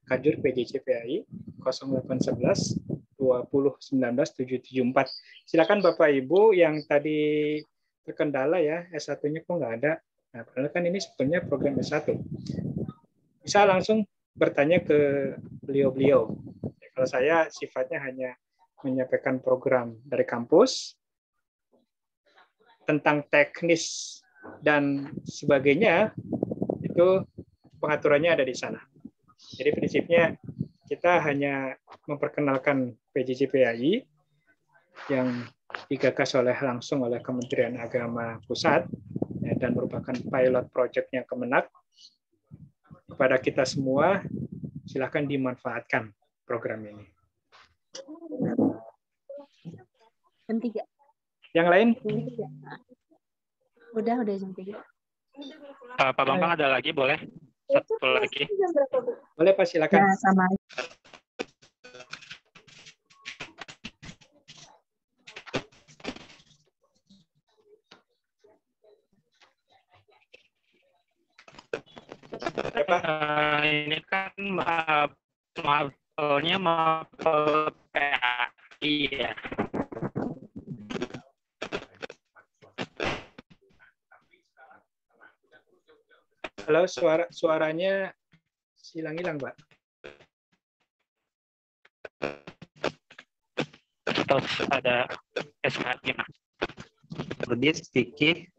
Kajur PJJ PAI 0811 20 19 774. Silakan Bapak Ibu yang tadi terkendala ya, S1-nya kok nggak ada. Nah, padahal kan ini sebenarnya program S1. Bisa langsung bertanya ke beliau-beliau. Kalau saya sifatnya hanya menyampaikan program dari kampus, tentang teknis dan sebagainya, itu pengaturannya ada di sana. Jadi prinsipnya kita hanya memperkenalkan PJJ PAI yang digagas langsung oleh Kementerian Agama Pusat dan merupakan pilot project-nya Kemenak. Kepada kita semua, silakan dimanfaatkan program ini. Jam 3. Yang lain? Udah jam 3. Pak Bambang ada lagi, boleh? Satu lagi. Boleh Pak, silakan. Nah, sama. Ini kan mapelnya mapel PAI ya. Halo, suaranya hilang-hilang, Pak. Terus ada SKM. Kurdis, fikih,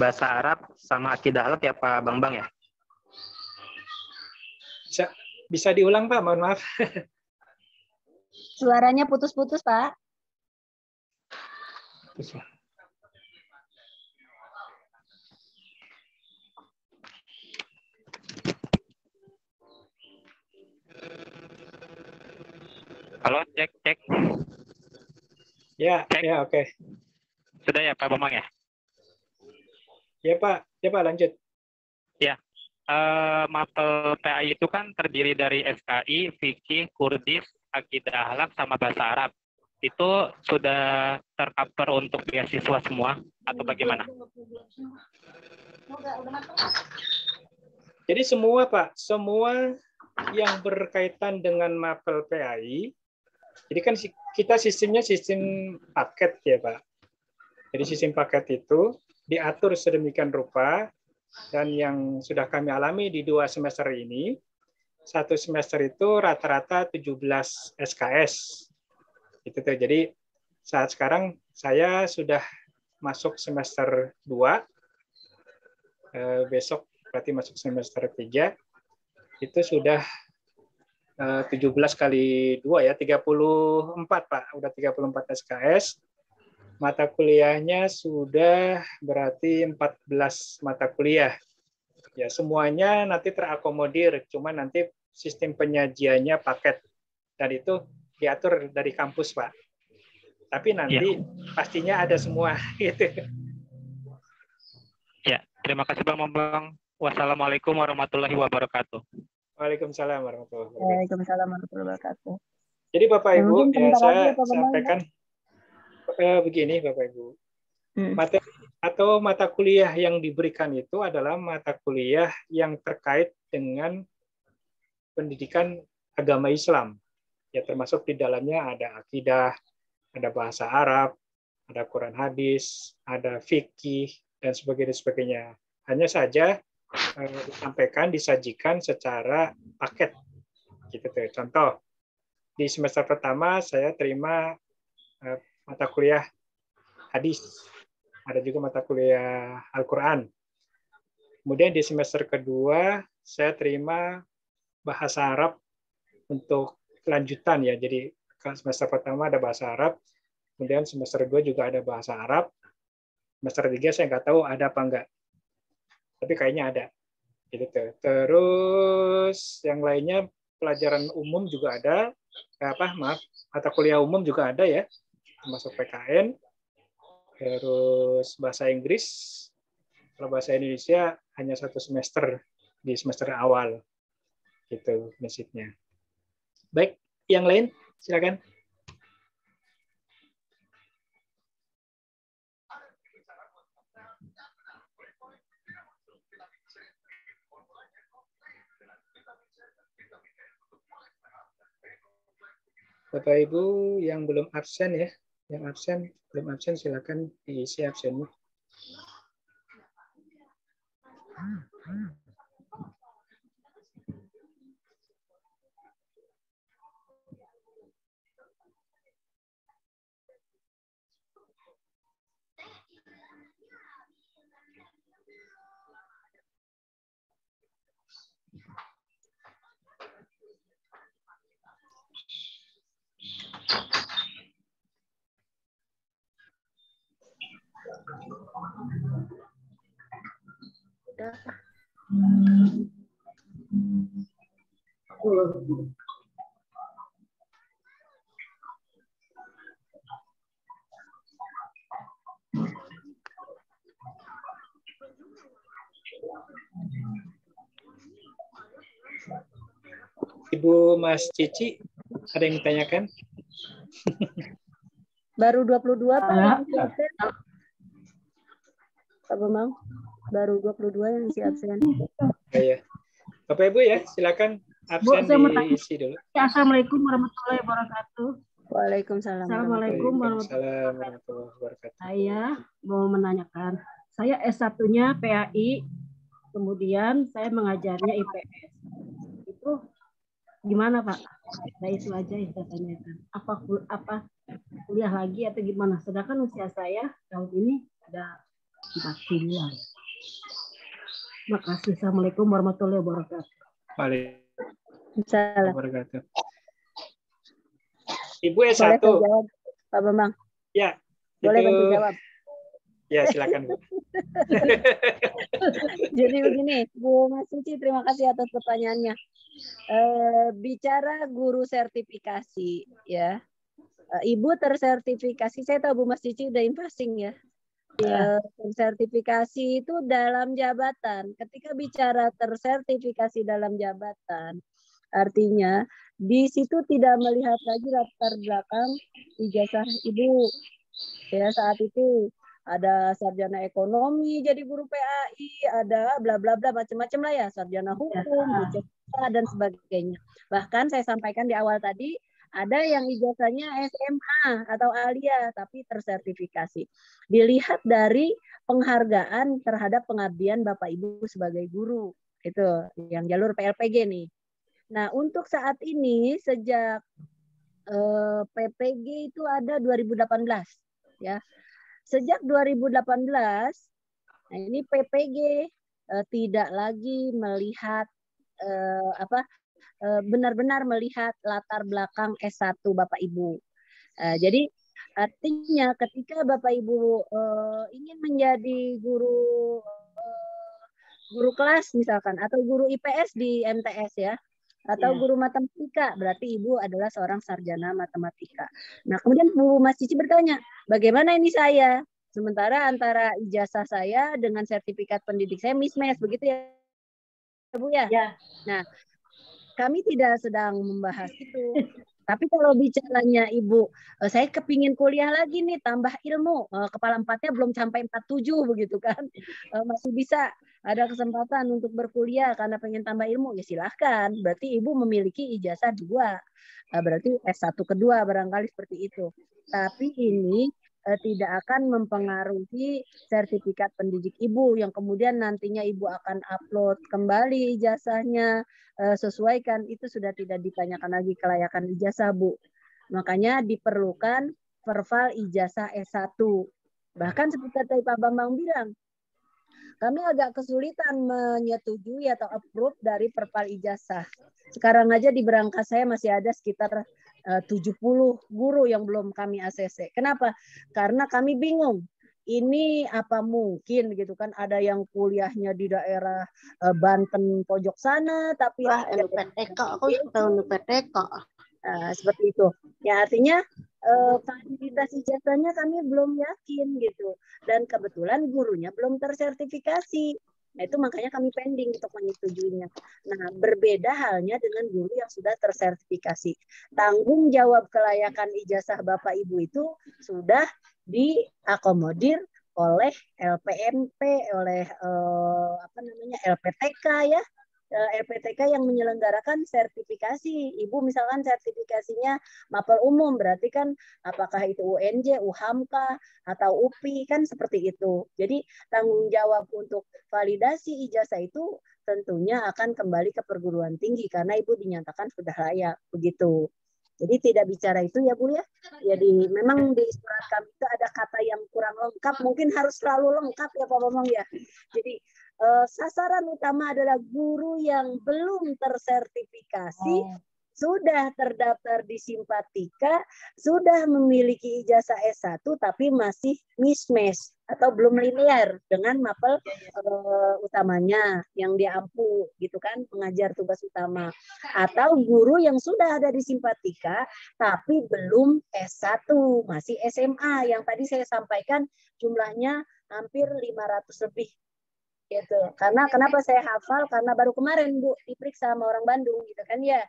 bahasa Arab, sama akidah alat ya Pak Bambang ya? Bisa diulang Pak, mohon maaf. Suaranya putus-putus Pak. Halo, cek. Ya, oke. Sudah ya Pak Bambang ya? Ya Pak, lanjut. Ya, mapel PAI itu kan terdiri dari SKI, fikih, Kurdis, akidah ahlak, sama bahasa Arab. Itu sudah tercover untuk beasiswa semua atau bagaimana? Jadi semua Pak, semua yang berkaitan dengan mapel PAI, jadi kan kita sistemnya sistem paket ya Pak. Jadi sistem paket itu diatur sedemikian rupa, dan yang sudah kami alami di 2 semester ini, 1 semester itu rata-rata 17 SKS. Itu tuh. Jadi saat sekarang saya sudah masuk semester 2, besok berarti masuk semester 3, itu sudah 17 kali 2 ya, 34 Pak, udah 34 SKS. mata kuliahnya sudah berarti 14 mata kuliah. Ya, semuanya nanti terakomodir, cuma nanti sistem penyajiannya paket. Dan itu diatur dari kampus, Pak. Tapi nanti pastinya ada semua gitu. Ya, terima kasih Bang Bambang. Wassalamualaikum warahmatullahi wabarakatuh. Waalaikumsalam warahmatullahi wabarakatuh. Waalaikumsalam warahmatullahi wabarakatuh. Jadi Bapak Ibu, mungkin ya sebentar lagi saya ya, Pak Bambang. sampaikan begini Bapak Ibu. Hmm. Materi atau mata kuliah yang diberikan itu adalah mata kuliah yang terkait dengan pendidikan agama Islam. Ya, termasuk di dalamnya ada akidah, ada bahasa Arab, ada Quran hadis, ada fikih, dan sebagainya. Hanya saja disajikan secara paket. Gitu tuh. Contoh, di semester pertama saya terima mata kuliah hadis, ada juga mata kuliah Al-Quran. Kemudian di semester kedua saya terima bahasa Arab untuk lanjutan ya. Jadi semester pertama ada bahasa Arab, kemudian semester 2 juga ada bahasa Arab. Semester 3 saya nggak tahu ada apa enggak. Tapi kayaknya ada. Gitu. Terus yang lainnya pelajaran umum juga ada. Mata kuliah umum juga ada ya. Termasuk PKN. Terus bahasa Inggris. Kalau bahasa Indonesia hanya 1 semester di semester awal. Gitu prinsipnya. Baik, yang lain silakan. Bapak Ibu yang belum absen ya, belum absen silakan diisi absennya. Ibu Mas Cici, ada yang ditanyakan? Baru 22 Pak. Pak Bambang, baru 22 yang isi absen. Ya. Bapak Ibu ya, silakan absen diisi dulu. Assalamualaikum warahmatullahi wabarakatuh. Waalaikumsalam. Assalamualaikum warahmatullahi wabarakatuh. Saya mau menanyakan, saya S1-nya PAI, kemudian saya mengajarnya IPS. Itu gimana Pak? Nah itu aja yang saya tanyakan. Apa kuliah lagi atau gimana? Sedangkan usia saya tahun ini ada 40-an. Terima kasih. Assalamualaikum warahmatullahi wabarakatuh. Waalaikumsalam wabarakatuh. Ibu Boleh S1. jawab, Pak Bambang? Ya. Boleh bantu jawab? Ya, silakan Bu. Jadi begini, Bu Mas Cici, terima kasih atas pertanyaannya. Bicara guru sertifikasi, ya, Ibu tersertifikasi. Saya tahu Bu Mas Cici udah passing ya. Tersertifikasi itu dalam jabatan. Ketika bicara tersertifikasi dalam jabatan, artinya di situ tidak melihat lagi latar belakang ijazah Ibu. Ya, saat itu ada sarjana ekonomi jadi guru PAI, ada bla bla bla macam-macam lah ya, sarjana hukum, dan sebagainya. Bahkan saya sampaikan di awal tadi, ada yang ijazahnya SMA atau alia tapi tersertifikasi. Dilihat dari penghargaan terhadap pengabdian Bapak Ibu sebagai guru. Itu yang jalur PLPG nih. Nah, untuk saat ini sejak PPG itu ada 2018 ya. Sejak 2018 nah ini PPG tidak lagi melihat benar-benar melihat latar belakang S1 Bapak Ibu. Jadi Artinya ketika Bapak Ibu ingin menjadi guru kelas misalkan, atau guru IPS di MTS ya, atau guru matematika, berarti Ibu adalah seorang sarjana matematika. Nah, kemudian Bu Mas Cici bertanya, bagaimana ini saya? Sementara antara ijazah saya dengan sertifikat pendidik saya mismatch, begitu ya Bu ya? Ya. Nah, kami tidak sedang membahas itu. Tapi kalau bicaranya Ibu, saya kepingin kuliah lagi nih, tambah ilmu. Kepala 4-nya belum sampai 47 begitu kan. Masih bisa ada kesempatan untuk berkuliah karena pengen tambah ilmu, ya silahkan. Berarti Ibu memiliki ijazah 2. Berarti S1 kedua barangkali seperti itu. Tapi ini tidak akan mempengaruhi sertifikat pendidik Ibu yang kemudian nantinya Ibu akan upload kembali ijazahnya, sesuaikan, itu sudah tidak ditanyakan lagi kelayakan ijazah, Bu. Makanya diperlukan perval ijazah S1. Bahkan seperti tadi Pak Bambang bilang, kami agak kesulitan menyetujui atau approve dari perval ijazah. Sekarang aja di berangkas saya masih ada sekitar 70 guru yang belum kami ACC. Kenapa? Karena kami bingung. Ini apa mungkin gitu kan, ada yang kuliahnya di daerah Banten pojok sana tapi NUPTK, aku suka NUPTK. Seperti itu. Ya artinya validitas ijazahnya kami belum yakin gitu. Dan kebetulan gurunya belum tersertifikasi. Nah, itu makanya kami pending untuk menyetujuinya. Nah, berbeda halnya dengan guru yang sudah tersertifikasi. Tanggung jawab kelayakan ijazah Bapak Ibu itu sudah diakomodir oleh LPMP, oleh LPTK ya. LPTK yang menyelenggarakan sertifikasi. Ibu misalkan sertifikasinya mapel umum, berarti kan apakah itu UNJ, UHAMKA, atau UPI, kan seperti itu. Jadi tanggung jawab untuk validasi ijazah itu tentunya akan kembali ke perguruan tinggi karena Ibu dinyatakan sudah layak, begitu. Jadi tidak bicara itu ya Bu ya. Jadi memang di surat kami itu ada kata yang kurang lengkap, mungkin harus selalu lengkap ya Pak Bambang ya. Jadi sasaran utama adalah guru yang belum tersertifikasi, sudah terdaftar di Simpatika, sudah memiliki ijazah S1 tapi masih mismatch atau belum linear dengan mapel utamanya yang diampu gitu kan, pengajar tugas utama. Atau guru yang sudah ada di Simpatika tapi belum S1, masih SMA yang tadi saya sampaikan jumlahnya hampir 500 lebih. Gitu. Karena kenapa saya hafal? Karena baru kemarin Bu diperiksa sama orang Bandung gitu kan ya.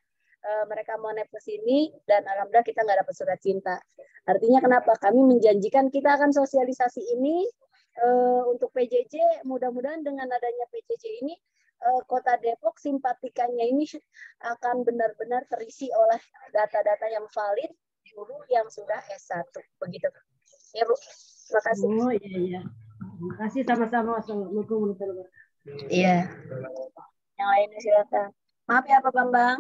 Mereka mau naik ke sini dan alhamdulillah kita nggak dapat surat cinta. Artinya kenapa? Kami menjanjikan kita akan sosialisasi ini untuk PJJ. Mudah-mudahan dengan adanya PJJ ini Kota Depok simpatikanya ini akan benar-benar terisi oleh data-data yang valid guru yang sudah S1. Begitu. Ya Bu. Terima kasih. Oh iya. Terima kasih sama-sama. Assalamualaikum warahmatullahi wabarakatuh. Iya. Yang lainnya silakan. Maaf ya Pak Bambang,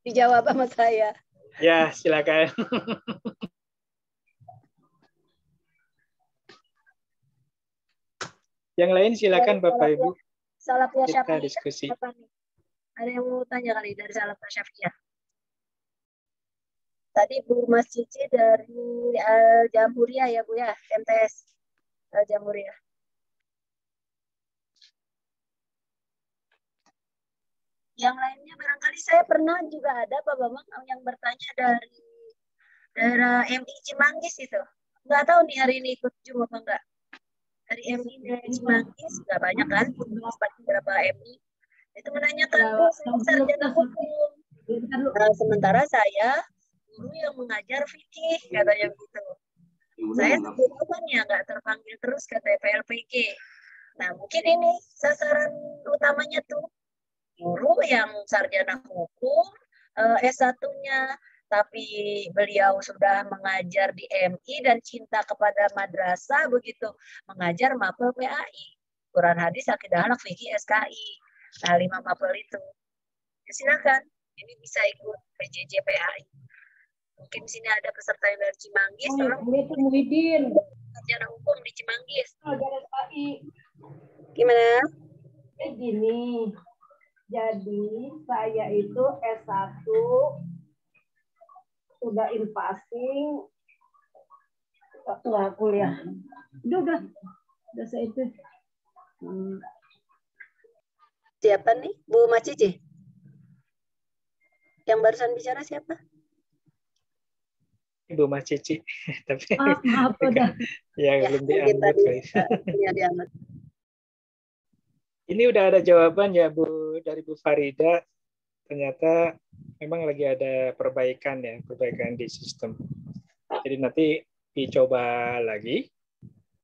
dijawab sama saya. Ya, silakan. Yang lain silakan Bapak Ibu. Salafiyah Kita Syafi'iyah. diskusi. Ada yang mau tanya kali dari Salafiyah Syafi'iyah? Tadi Bu Mas Cici dari Jamhuriyah ya Bu ya, MTS Jamhuriyah. Yang lainnya barangkali saya pernah juga ada Pak Bambang yang bertanya dari daerah MI Cimanggis itu. Nggak tahu nih hari ini ikut Zoom apa enggak. Dari MI dari Cimanggis nggak banyak kan, beberapa MI. Itu menanyakan, Bu, saya sarjana hukum. Sementara saya guru yang mengajar fikih, katanya gitu. Saya jawabannya nggak terpanggil terus kata PLPG. Nah mungkin ini sasaran utamanya tuh guru yang sarjana hukum, S1-nya, tapi beliau sudah mengajar di MI dan cinta kepada madrasah, begitu mengajar mapel PAI, Quran Hadis, Akidah Akhlak, Fikih, SKI. Nah 5 mapel itu. Ya, silakan, ini bisa ikut PJJ PAI. Mungkin sini ada peserta yang dari Cimanggis. Itu Muhyiddin. Sarjana hukum di Cimanggis. SKI. Gimana? Gini. Jadi saya itu S1 sudah in passing waktu kuliah. Udah saya itu. Siapa nih? Bu Macici? Yang barusan bicara siapa? Ibu Mas Cici. Tapi Maaf udah. ya belum diangkat. Diangkat. Ini udah ada jawaban ya Bu dari Bu Farida. Ternyata memang lagi ada perbaikan di sistem. Jadi nanti dicoba lagi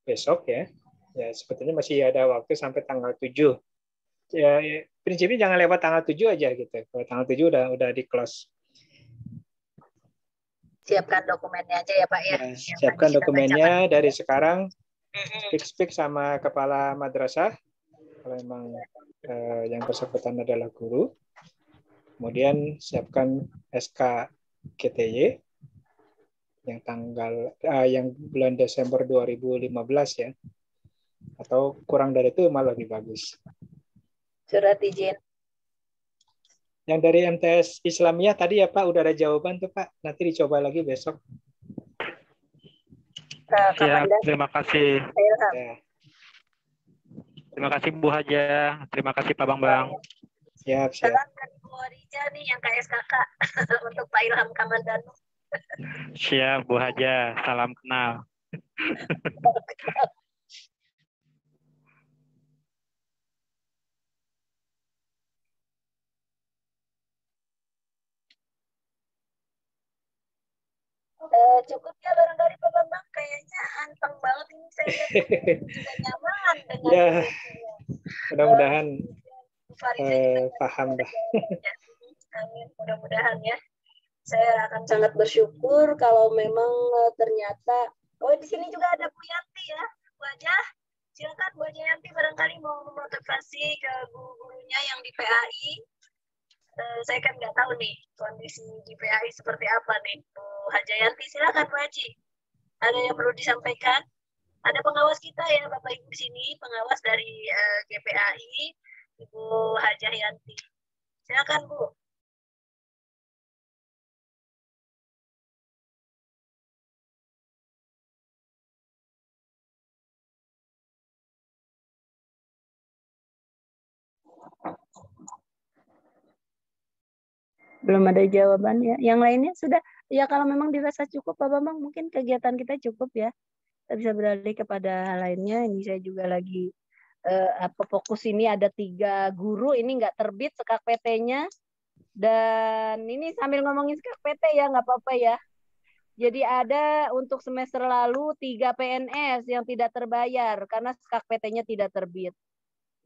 besok ya. Ya sebetulnya masih ada waktu sampai tanggal 7. Ya, prinsipnya jangan lewat tanggal 7 aja gitu. Kalau tanggal 7 udah di close. Siapkan dokumennya aja ya Pak ya. Siapkan dokumennya dari sekarang. Speak sama kepala madrasah kalau memang yang bersangkutan adalah guru. Kemudian siapkan SK GTY yang yang bulan Desember 2015 ya. Atau kurang dari itu malah lebih bagus. Surat izin. Yang dari MTS Islamiyah tadi ya Pak, udah ada jawaban tuh Pak. Nanti dicoba lagi besok. Ya, terima kasih. Ya. Terima kasih Bu Haja. Terima kasih Pak Bambang. Siap. Salam dari Bu Rija nih yang KSKK untuk Pak Ilham Kamandanu. Siap Bu Haja. Salam kenal. Cukup ya barangkali Pak Bambang, kayaknya anteng banget ini saya lihat juga nyaman dengan ya, mudah-mudahan paham dah. Amin, mudah-mudahan ya. Saya akan sangat bersyukur kalau memang ternyata di sini juga ada Bu Yanti ya, Bu Haja. Silakan Bu Haja Yanti barangkali mau memotivasi ke guru-gurunya yang di PAI. Saya kan nggak tahu nih kondisi di PAI seperti apa nih, Bu Haja Yanti. Silakan Bu Haji. Ada yang perlu disampaikan? Ada pengawas kita ya Bapak Ibu di sini, pengawas dari GPAI, Ibu Haja Yanti. Silakan Bu. Belum ada jawaban ya. Yang lainnya sudah. Ya kalau memang dirasa cukup Pak Bambang, mungkin kegiatan kita cukup ya. Kita bisa beralih kepada hal lainnya. Ini saya juga lagi fokus ini ada 3 guru. Ini nggak terbit skak PT-nya. Dan ini sambil ngomongin skak PT ya, nggak apa-apa ya. Jadi ada untuk semester lalu 3 PNS yang tidak terbayar karena skak PT-nya tidak terbit.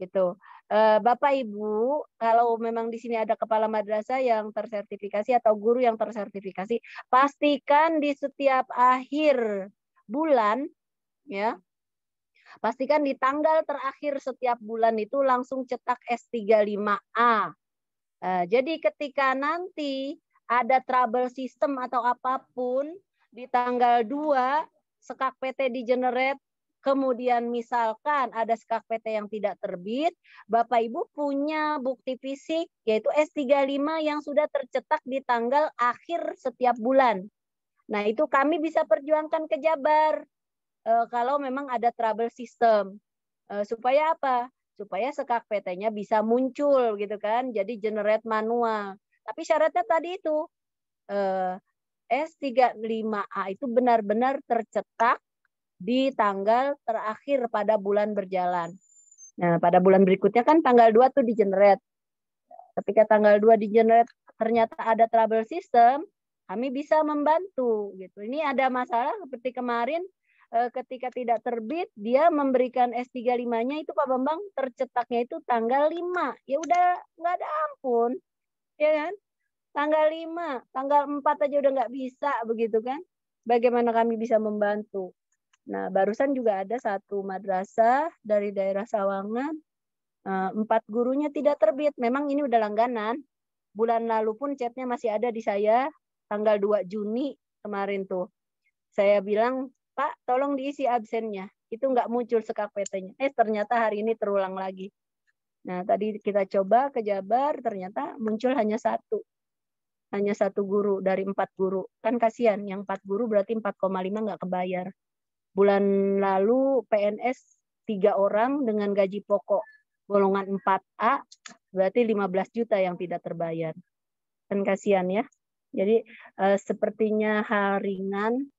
Gitu. Bapak Ibu, kalau memang di sini ada kepala madrasah yang tersertifikasi atau guru yang tersertifikasi, pastikan di setiap akhir bulan ya. Pastikan di tanggal terakhir setiap bulan itu langsung cetak S35A. Jadi ketika nanti ada trouble system atau apapun di tanggal 2 skak PT di generate, kemudian misalkan ada skak PT yang tidak terbit, Bapak Ibu punya bukti fisik yaitu S35 yang sudah tercetak di tanggal akhir setiap bulan. Nah itu kami bisa perjuangkan ke Jabar kalau memang ada trouble system. Supaya apa? Supaya skak PT-nya bisa muncul gitu kan, jadi generate manual. Tapi syaratnya tadi itu S35A itu benar-benar tercetak di tanggal terakhir pada bulan berjalan. Nah, pada bulan berikutnya kan tanggal 2 tuh di generate. Ketika tanggal 2 di generate ternyata ada trouble system, kami bisa membantu gitu. Ini ada masalah seperti kemarin ketika tidak terbit, dia memberikan S35-nya itu Pak Bambang tercetaknya itu tanggal 5. Ya udah nggak ada ampun. Ya kan? Tanggal 5, tanggal 4 aja udah nggak bisa begitu kan? Bagaimana kami bisa membantu? Nah, barusan juga ada satu madrasah dari daerah Sawangan, 4 gurunya tidak terbit. Memang ini udah langganan. Bulan lalu pun chatnya masih ada di saya, tanggal 2 Juni kemarin tuh. Saya bilang, Pak, tolong diisi absennya. Itu nggak muncul skak PT-nya. Ternyata hari ini terulang lagi. Nah, tadi kita coba ke Jabar, ternyata muncul hanya 1. Hanya 1 guru dari 4 guru. Kan kasihan, yang 4 guru berarti 4,5 nggak kebayar. Bulan lalu PNS 3 orang dengan gaji pokok golongan 4A, berarti 15 juta yang tidak terbayar. Kan kasihan ya. Jadi sepertinya hal ringan,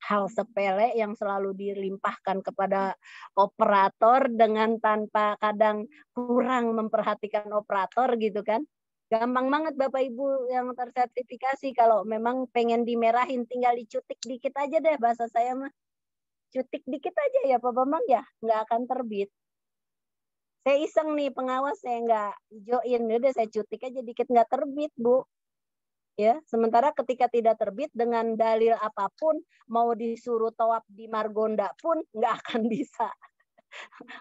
hal sepele yang selalu dilimpahkan kepada operator dengan tanpa kadang kurang memperhatikan operator gitu kan. Gampang banget Bapak Ibu yang tersertifikasi, kalau memang pengen dimerahin tinggal dicutik dikit aja deh, bahasa saya mah. Cutik dikit aja ya Pak Bambang ya, nggak akan terbit. Saya iseng nih pengawas, saya nggak hijauin, udah saya cutik aja dikit, nggak terbit Bu. Ya, sementara ketika tidak terbit dengan dalil apapun, mau disuruh tawaf di Margonda pun nggak akan bisa.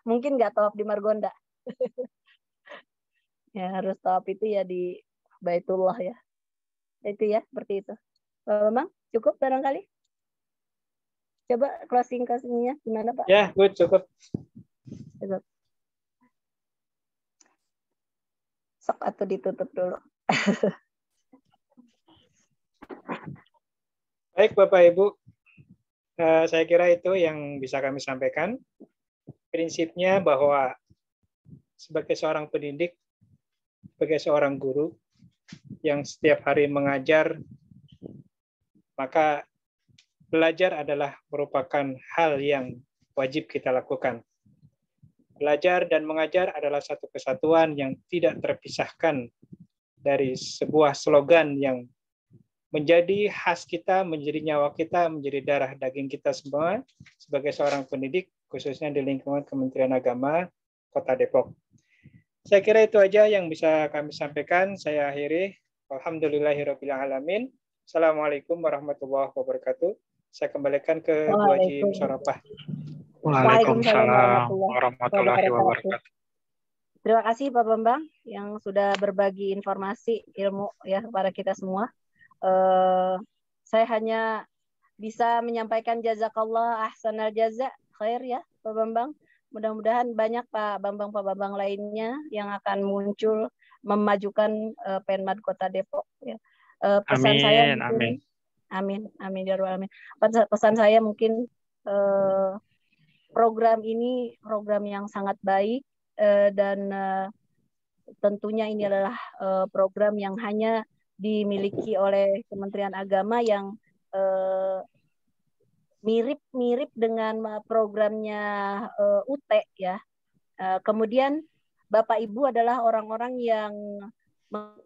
Mungkin nggak tawaf di Margonda. Ya harus tawaf itu ya di Baitullah ya. Itu ya, seperti itu. Pak Bambang, cukup barangkali? Coba closing-nya gimana Pak? Ya, good, cukup. Cukup. Sok atau ditutup dulu. Baik Bapak Ibu, saya kira itu yang bisa kami sampaikan. Prinsipnya bahwa sebagai seorang pendidik, sebagai seorang guru yang setiap hari mengajar, maka belajar adalah merupakan hal yang wajib kita lakukan. Belajar dan mengajar adalah satu kesatuan yang tidak terpisahkan dari sebuah slogan yang menjadi khas kita, menjadi nyawa kita, menjadi darah daging kita semua sebagai seorang pendidik, khususnya di lingkungan Kementerian Agama Kota Depok. Saya kira itu aja yang bisa kami sampaikan. Saya akhiri. Alhamdulillahirabbil alamin. Assalamualaikum warahmatullahi wabarakatuh. Saya kembalikan ke Bu Haji Musharrafah. Waalaikumsalam warahmatullahi wabarakatuh. Terima kasih Pak Bambang yang sudah berbagi informasi ilmu ya kepada kita semua. Saya hanya bisa menyampaikan jazakallah ahsanal jaza khair ya Pak Bambang. Mudah-mudahan banyak Pak Bambang lainnya yang akan muncul memajukan Penmad Kota Depok ya. Pesan saya mungkin, amin ya rabbal alamin. Pesan saya mungkin program ini program yang sangat baik dan tentunya ini adalah program yang hanya dimiliki oleh Kementerian Agama yang mirip-mirip dengan programnya UT ya. Kemudian Bapak Ibu adalah orang-orang yang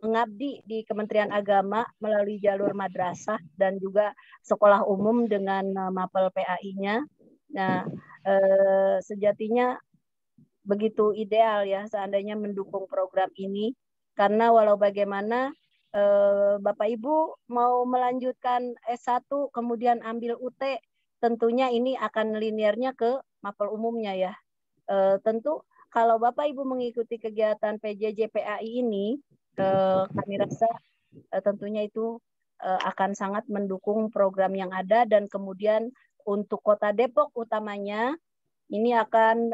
mengabdi di Kementerian Agama melalui jalur madrasah dan juga sekolah umum dengan mapel PAI-nya. Nah, sejatinya begitu ideal ya seandainya mendukung program ini, karena walau bagaimana Bapak Ibu mau melanjutkan S1 kemudian ambil UT, tentunya ini akan linearnya ke mapel umumnya ya. Tentu kalau Bapak Ibu mengikuti kegiatan PJJ PAI ini, kami rasa tentunya itu akan sangat mendukung program yang ada, dan kemudian untuk Kota Depok utamanya ini akan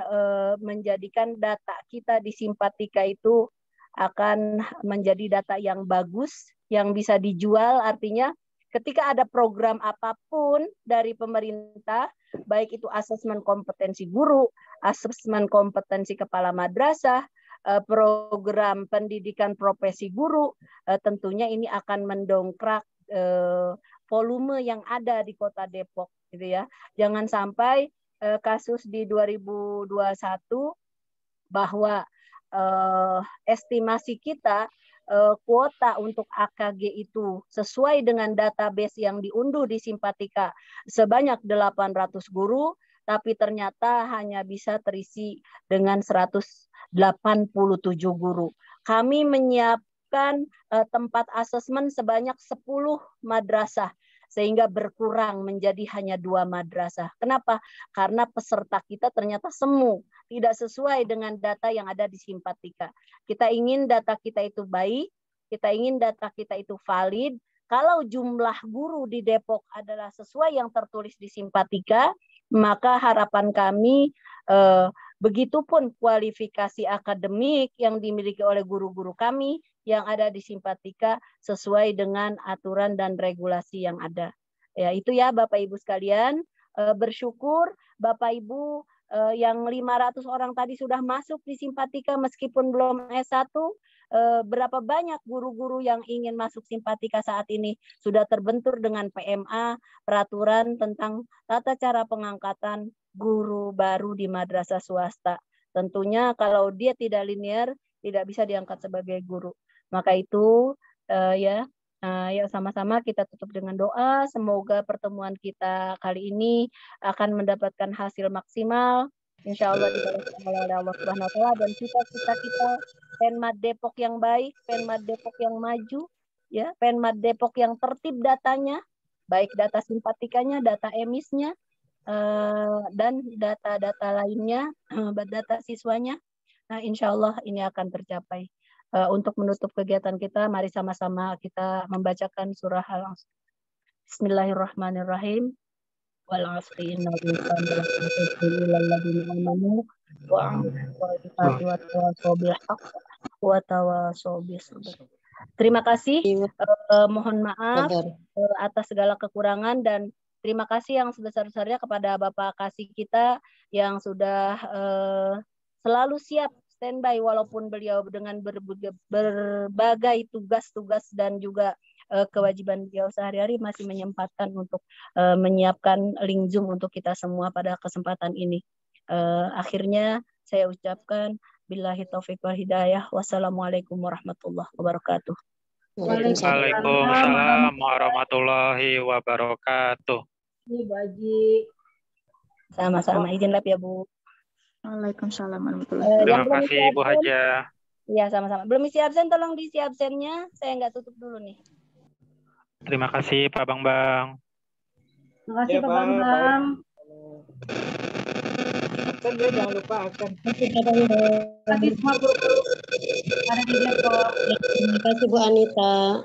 menjadikan data kita di Simpatika itu akan menjadi data yang bagus, yang bisa dijual. Artinya ketika ada program apapun dari pemerintah, baik itu asesmen kompetensi guru, asesmen kompetensi kepala madrasah, program pendidikan profesi guru, tentunya ini akan mendongkrak volume yang ada di Kota Depok gitu ya. Jangan sampai kasus di 2021 bahwa estimasi kita kuota untuk AKG itu sesuai dengan database yang diunduh di Simpatika sebanyak 800 guru, tapi ternyata hanya bisa terisi dengan 187 guru. Kami menyiapkan tempat asesmen sebanyak 10 madrasah, sehingga berkurang menjadi hanya 2 madrasah. Kenapa? Karena peserta kita ternyata semu, tidak sesuai dengan data yang ada di Simpatika. Kita ingin data kita itu baik, kita ingin data kita itu valid. Kalau jumlah guru di Depok adalah sesuai yang tertulis di Simpatika, maka harapan kami begitupun kualifikasi akademik yang dimiliki oleh guru-guru kami yang ada di Simpatika sesuai dengan aturan dan regulasi yang ada. Ya, itu ya Bapak Ibu sekalian. bersyukur Bapak Ibu yang 500 orang tadi sudah masuk di Simpatika meskipun belum S1. Berapa banyak guru-guru yang ingin masuk Simpatika saat ini sudah terbentur dengan PMA, peraturan tentang tata cara pengangkatan guru baru di madrasah swasta. Tentunya kalau dia tidak linear, tidak bisa diangkat sebagai guru. Maka itu ya sama-sama kita tutup dengan doa. Semoga pertemuan kita kali ini akan mendapatkan hasil maksimal. Insya Allah dibalas oleh Allah Subhanahu wa Ta'ala, dan cita-cita kita Penmad Depok yang baik, Penmad Depok yang maju, ya, Penmad Depok yang tertib datanya, baik data simpatikanya, data emisnya, dan data-data lainnya, data siswanya. Nah, insya Allah ini akan tercapai. Untuk menutup kegiatan kita, mari sama-sama kita membacakan surah Al-Asr. Bismillahirrahmanirrahim. Wal 'asri innal insana lafi khusr amanu wa 'amilus bil haqq wa tawassaw bis sabr. Terima kasih. Mohon maaf atas segala kekurangan, dan terima kasih yang sebesar-besarnya kepada Bapak Kasih kita yang sudah selalu siap standby walaupun beliau dengan berbagai tugas-tugas dan juga kewajiban beliau sehari-hari masih menyempatkan untuk menyiapkan link Zoom untuk kita semua pada kesempatan ini. Akhirnya saya ucapkan billahi taufiq wal hidayah. Wassalamualaikum warahmatullahi wabarakatuh. Waalaikumsalam warahmatullahi wabarakatuh. Bu Haji. Sama-sama, izin lab ya Bu. Waalaikumsalam warahmatullahi wabarakatuh. Terima kasih Bu Haja. Iya, sama-sama. Belum isi absen, tolong diisi absennya. Saya nggak tutup dulu nih. Terima kasih Pak Bambang. Terima kasih Pak Bambang. Jangan lupa akan. Terima kasih semua guru-guru. Ada di Depok. Terima kasih Bu Anita.